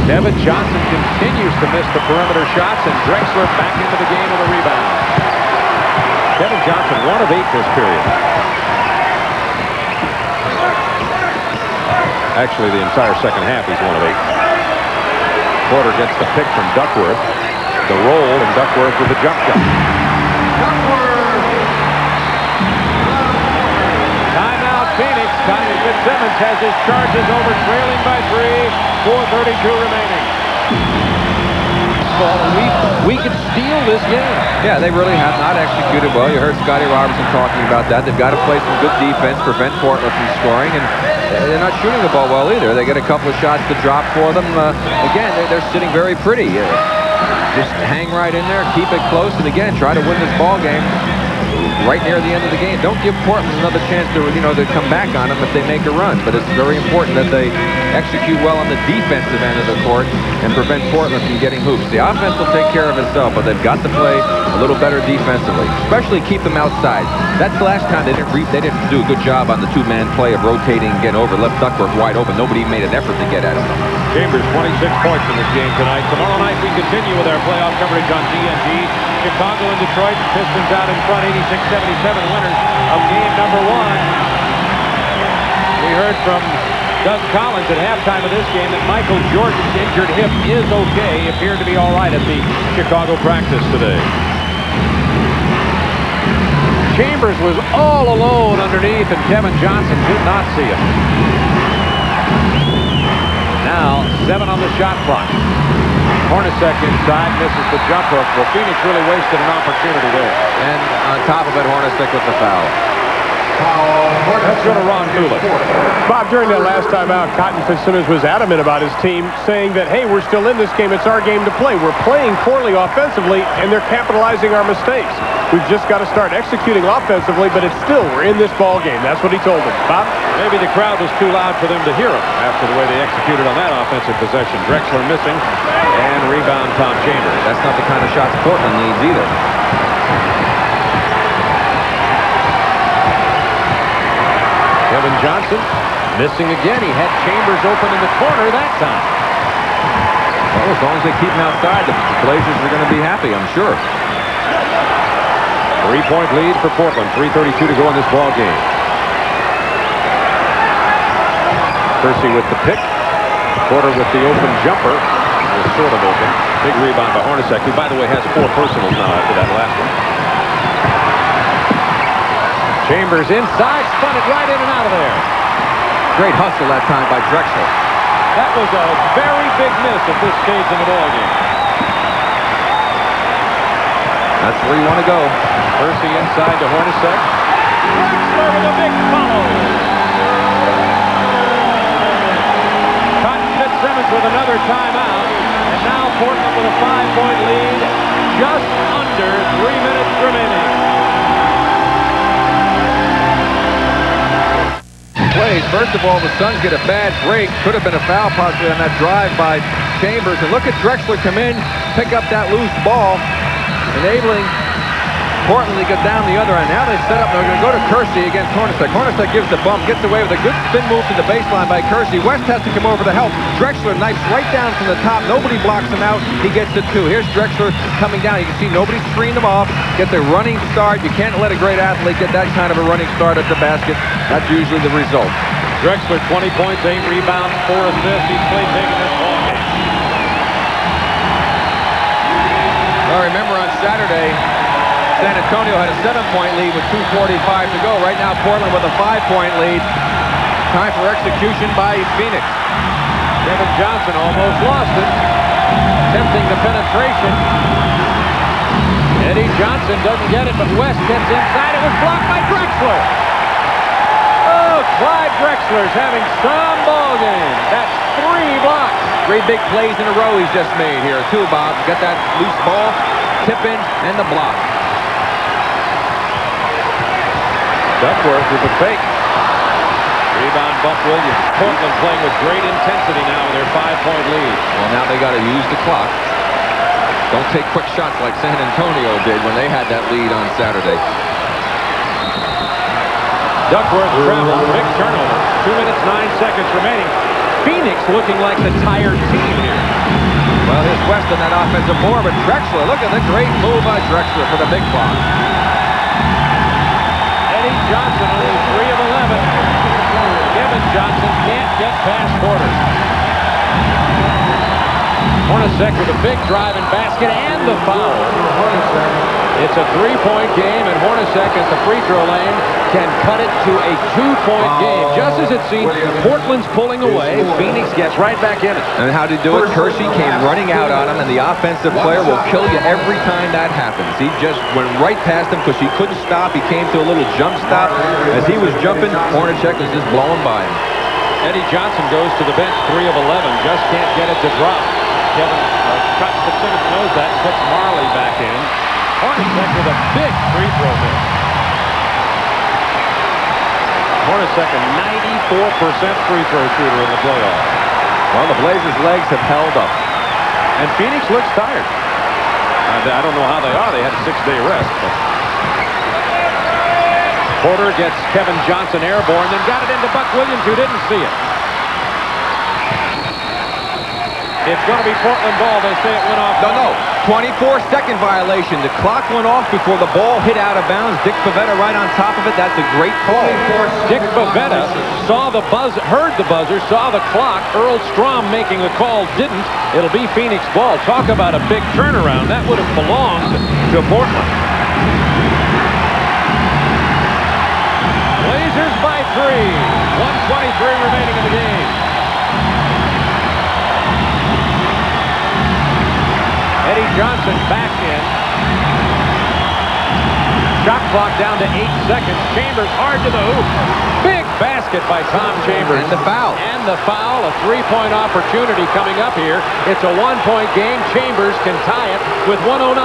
Kevin Johnson continues to miss the perimeter shots, and Drexler back into the game with a rebound. Kevin Johnson 1 of 8 this period. Actually, the entire second half he's 1 of 8. Porter gets the pick from Duckworth. The roll, and Duckworth with the jump shot. Timeout Phoenix. Tommy Fitzsimmons has his charges over, trailing by 3. 4:32 remaining. We could steal this game. Yeah, they really have not executed well. You heard Scotty Robertson talking about that. They've got to play some good defense, prevent Portland from scoring, and they're not shooting the ball well either. They get a couple of shots to drop for them. Again, they're sitting very pretty. Just hang right in there, keep it close, and again, try to win this ball game right near the end of the game. Don't give Portland another chance to, to come back on them if they make a run. But it's very important that they execute well on the defensive end of the court and prevent Portland from getting hoops. The offense will take care of itself, but they've got to play a little better defensively, especially keep them outside. That's the last time they didn't do a good job on the 2-man play of rotating, getting over, left Duckworth wide open. Nobody made an effort to get at him. Chambers 26 points in this game tonight. Tomorrow night we continue with our playoff coverage on TNT. Chicago and Detroit. Pistons out in front, 86-77 winners of game number 1. We heard from Doug Collins at halftime of this game that Michael Jordan's injured hip is okay. He appeared to be all right at the Chicago practice today. Chambers was all alone underneath, and Kevin Johnson did not see him. Now, 7 on the shot clock. Hornacek inside, misses the jump hook. Well, Phoenix really wasted an opportunity there. And on top of it, Hornacek with the foul. Let's go to Ron Cooley. Bob, during that last time out, Cotton Fitzsimmons was adamant about his team, saying that, hey, we're still in this game. It's our game to play. We're playing poorly offensively, and they're capitalizing our mistakes. We've just got to start executing offensively, but it's still, we're in this ball game. That's what he told them. Bob? Maybe the crowd was too loud for them to hear him after the way they executed on that offensive possession. Drexler missing, and rebound Tom Chambers. That's not the kind of shots Portland needs either. Kevin Johnson missing again. He had Chambers open in the corner that time. Well, as long as they keep him outside, the Blazers are going to be happy, I'm sure. 3-point lead for Portland. 3:32 to go in this ball game. Percy with the pick. Porter with the open jumper. It was sort of open. Big rebound by Hornacek, who, by the way, has 4 personals now after that last one. Chambers inside, spun it right in and out of there. Great hustle that time by Drexler. That was a very big miss at this stage in the ballgame. That's where you want to go. Percy inside to Hornacek. Drexler with a big follow. Cotton Fitzsimmons with another timeout. And now Portland with a 5-point lead. Just under 3 minutes remaining. Plays. First of all, the Suns get a bad break. Could have been a foul possibly on that drive by Chambers. And look at Drexler come in, pick up that loose ball, enabling Portland to get down the other end. Now they set up, and they're going to go to Kersey against Hornacek. Hornacek gives the bump, gets away with a good spin move to the baseline by Kersey. West has to come over to help. Drexler knifes right down from the top. Nobody blocks him out. He gets the 2. Here's Drexler coming down. You can see nobody screened him off. Gets a running start. You can't let a great athlete get that kind of a running start at the basket. That's usually the result. Drexler, 20 points, 8 rebounds, 4 assists. He's played big in this ballgame. Well, remember on Saturday, San Antonio had a 7-point lead with 2:45 to go. Right now, Portland with a 5-point lead. Time for execution by Phoenix. Kevin Johnson almost lost it. Attempting the penetration. Eddie Johnson doesn't get it, but West gets inside. It was blocked by Drexler. Oh, Clyde Drexler's having some ball game. That's 3 blocks. 3 big plays in a row he's just made here. 2, Bob. Got that loose ball, tip in, and the block. Duckworth with the fake. Rebound, Buck Williams. Portland playing with great intensity now with their 5-point lead. Well, now they got to use the clock. Don't take quick shots like San Antonio did when they had that lead on Saturday. Duckworth traveled. Big turnover. 2 minutes, 9 seconds remaining. Phoenix looking like the tired team here. Well, here's West on that offensive board, but Drexler, look at the great move by Drexler for the big block. Eddie Johnson only 3 of 11. Kevin Johnson can't get past Porter. Hornacek with a big drive and basket and the foul. It's a 3-point game, and Hornacek at the free throw lane can cut it to a 2-point game. Just as it seems, Portland's pulling away. Phoenix gets right back in it. And how did he do it? Kersey came running out on him, and the offensive player will kill you every time that happens. He just went right past him because he couldn't stop. He came to a little jump stop. As he was jumping, Hornacek was just blowing by him. Eddie Johnson goes to the bench, 3 of 11. Just can't get it to drop. Kevin Cotton Fitzsimmons knows that, puts Marley back in. Hornacek with a big free throw miss. Hornacek a 94% free throw shooter in the playoffs. Well, the Blazers' legs have held up. And Phoenix looks tired. I don't know how they are. They had a 6-day rest. But Porter gets Kevin Johnson airborne, then got it into Buck Williams, who didn't see it. It's going to be Portland ball. They say it went off. No. 24-second violation. The clock went off before the ball hit out of bounds. Dick Pavetta right on top of it. That's a great call. Dick Pavetta saw the buzzer, heard the buzzer, saw the clock. Earl Strom making the call didn't. It'll be Phoenix ball. Talk about a big turnaround. That would have belonged to Portland. Blazers by 3. 1:23 remaining in the game. Eddie Johnson back in. Shot clock down to 8 seconds. Chambers hard to the hoop. Big basket by Tom Chambers. And the foul. And the foul. A 3-point opportunity coming up here. It's a 1-point game. Chambers can tie it with 1:09.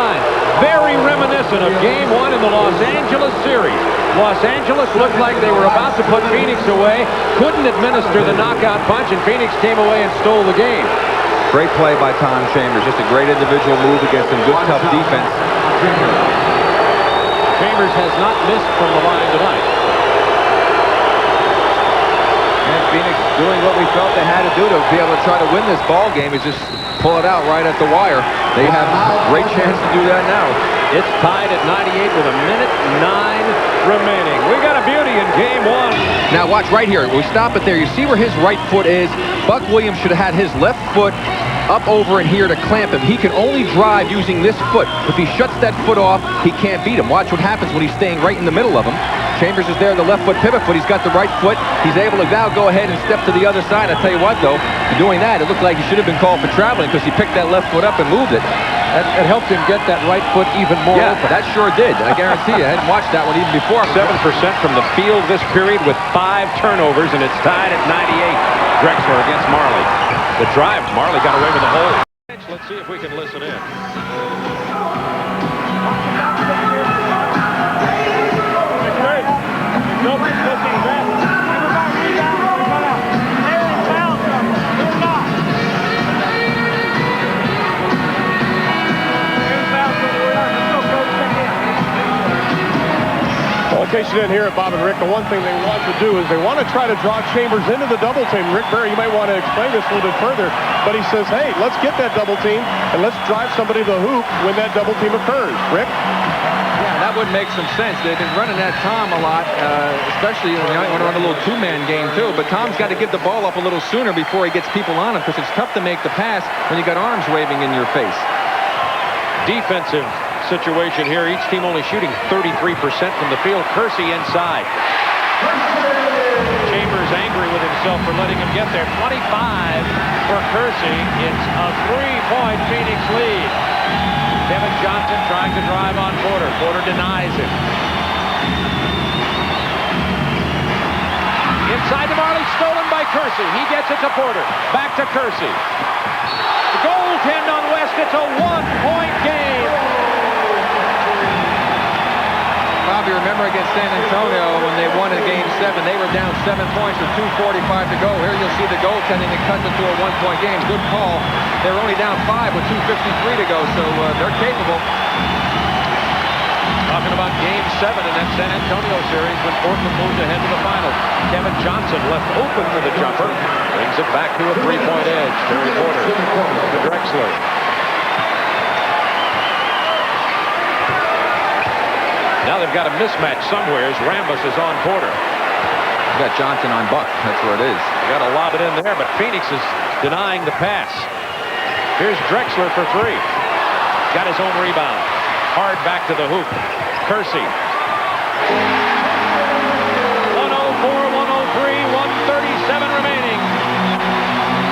Very reminiscent of Game 1 in the Los Angeles series. Los Angeles looked like they were about to put Phoenix away. Couldn't administer the knockout punch, and Phoenix came away and stole the game. Great play by Tom Chambers. Just a great individual move against some good, tough defense. Chambers has not missed from the line tonight. And Phoenix doing what we felt they had to do to be able to try to win this ball game is just pull it out right at the wire. They have a great chance to do that now. It's tied at 98 with 1:09 remaining. We got a beauty in game one. Now watch right here. We stop it there. You see where his right foot is? Buck Williams should have had his left foot up over in here to clamp him. He can only drive using this foot. If he shuts that foot off, he can't beat him. Watch what happens when he's staying right in the middle of him. Chambers is there, the left foot pivot foot. He's got the right foot. He's able to now go ahead and step to the other side. I tell you what, though, for doing that, it looked like he should have been called for traveling because he picked that left foot up and moved it. That helped him get that right foot even more open. That sure did. I guarantee you. I hadn't watched that one even before. 7% from the field this period with 5 turnovers, and it's tied at 98. Drexler against Marley. The drive, Marley got away with the hole. Let's see if we can listen in. Well, in case you didn't hear it, Bob and Rick, the one thing they want to do is they want to try to draw Chambers into the double team. Rick Barry, you might want to explain this a little bit further, but he says, hey, let's get that double team and let's drive somebody to the hoop when that double team occurs. Rick? Yeah, that would make some sense. They've been running that Tom a lot, especially when they want to run a little two-man game too, but Tom's got to get the ball up a little sooner before he gets people on him because it's tough to make the pass when you got arms waving in your face. Defensive situation here. Each team only shooting 33% from the field. Kersey inside. Chambers angry with himself for letting him get there. 25 for Kersey. It's a 3-point Phoenix lead. Kevin Johnson trying to drive on Porter. Porter denies it. Inside to Marley, stolen by Kersey. He gets it to Porter. Back to Kersey. The goaltend on West. It's a 1-point game. Bobby, remember against San Antonio when they won in Game 7, they were down 7 points with 2:45 to go. Here you'll see the goaltending that cuts it to a 1-point game. Good call. They were only down 5 with 2:53 to go, so they're capable. Talking about Game 7 in that San Antonio series when Portland moved ahead to the finals. Kevin Johnson left open for the jumper. Brings it back to a 3-point edge. Terry Porter to Drexler. Now they've got a mismatch somewhere as Rambus is on Porter. You got Johnson on Buck. That's where it is. Got to lob it in there, but Phoenix is denying the pass. Here's Drexler for 3. Got his own rebound. Hard back to the hoop. Kersey. 104, 103, 137 remaining.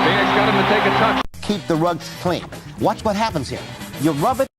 Phoenix got him to take a touch. Keep the rugs clean. Watch what happens here. You rub it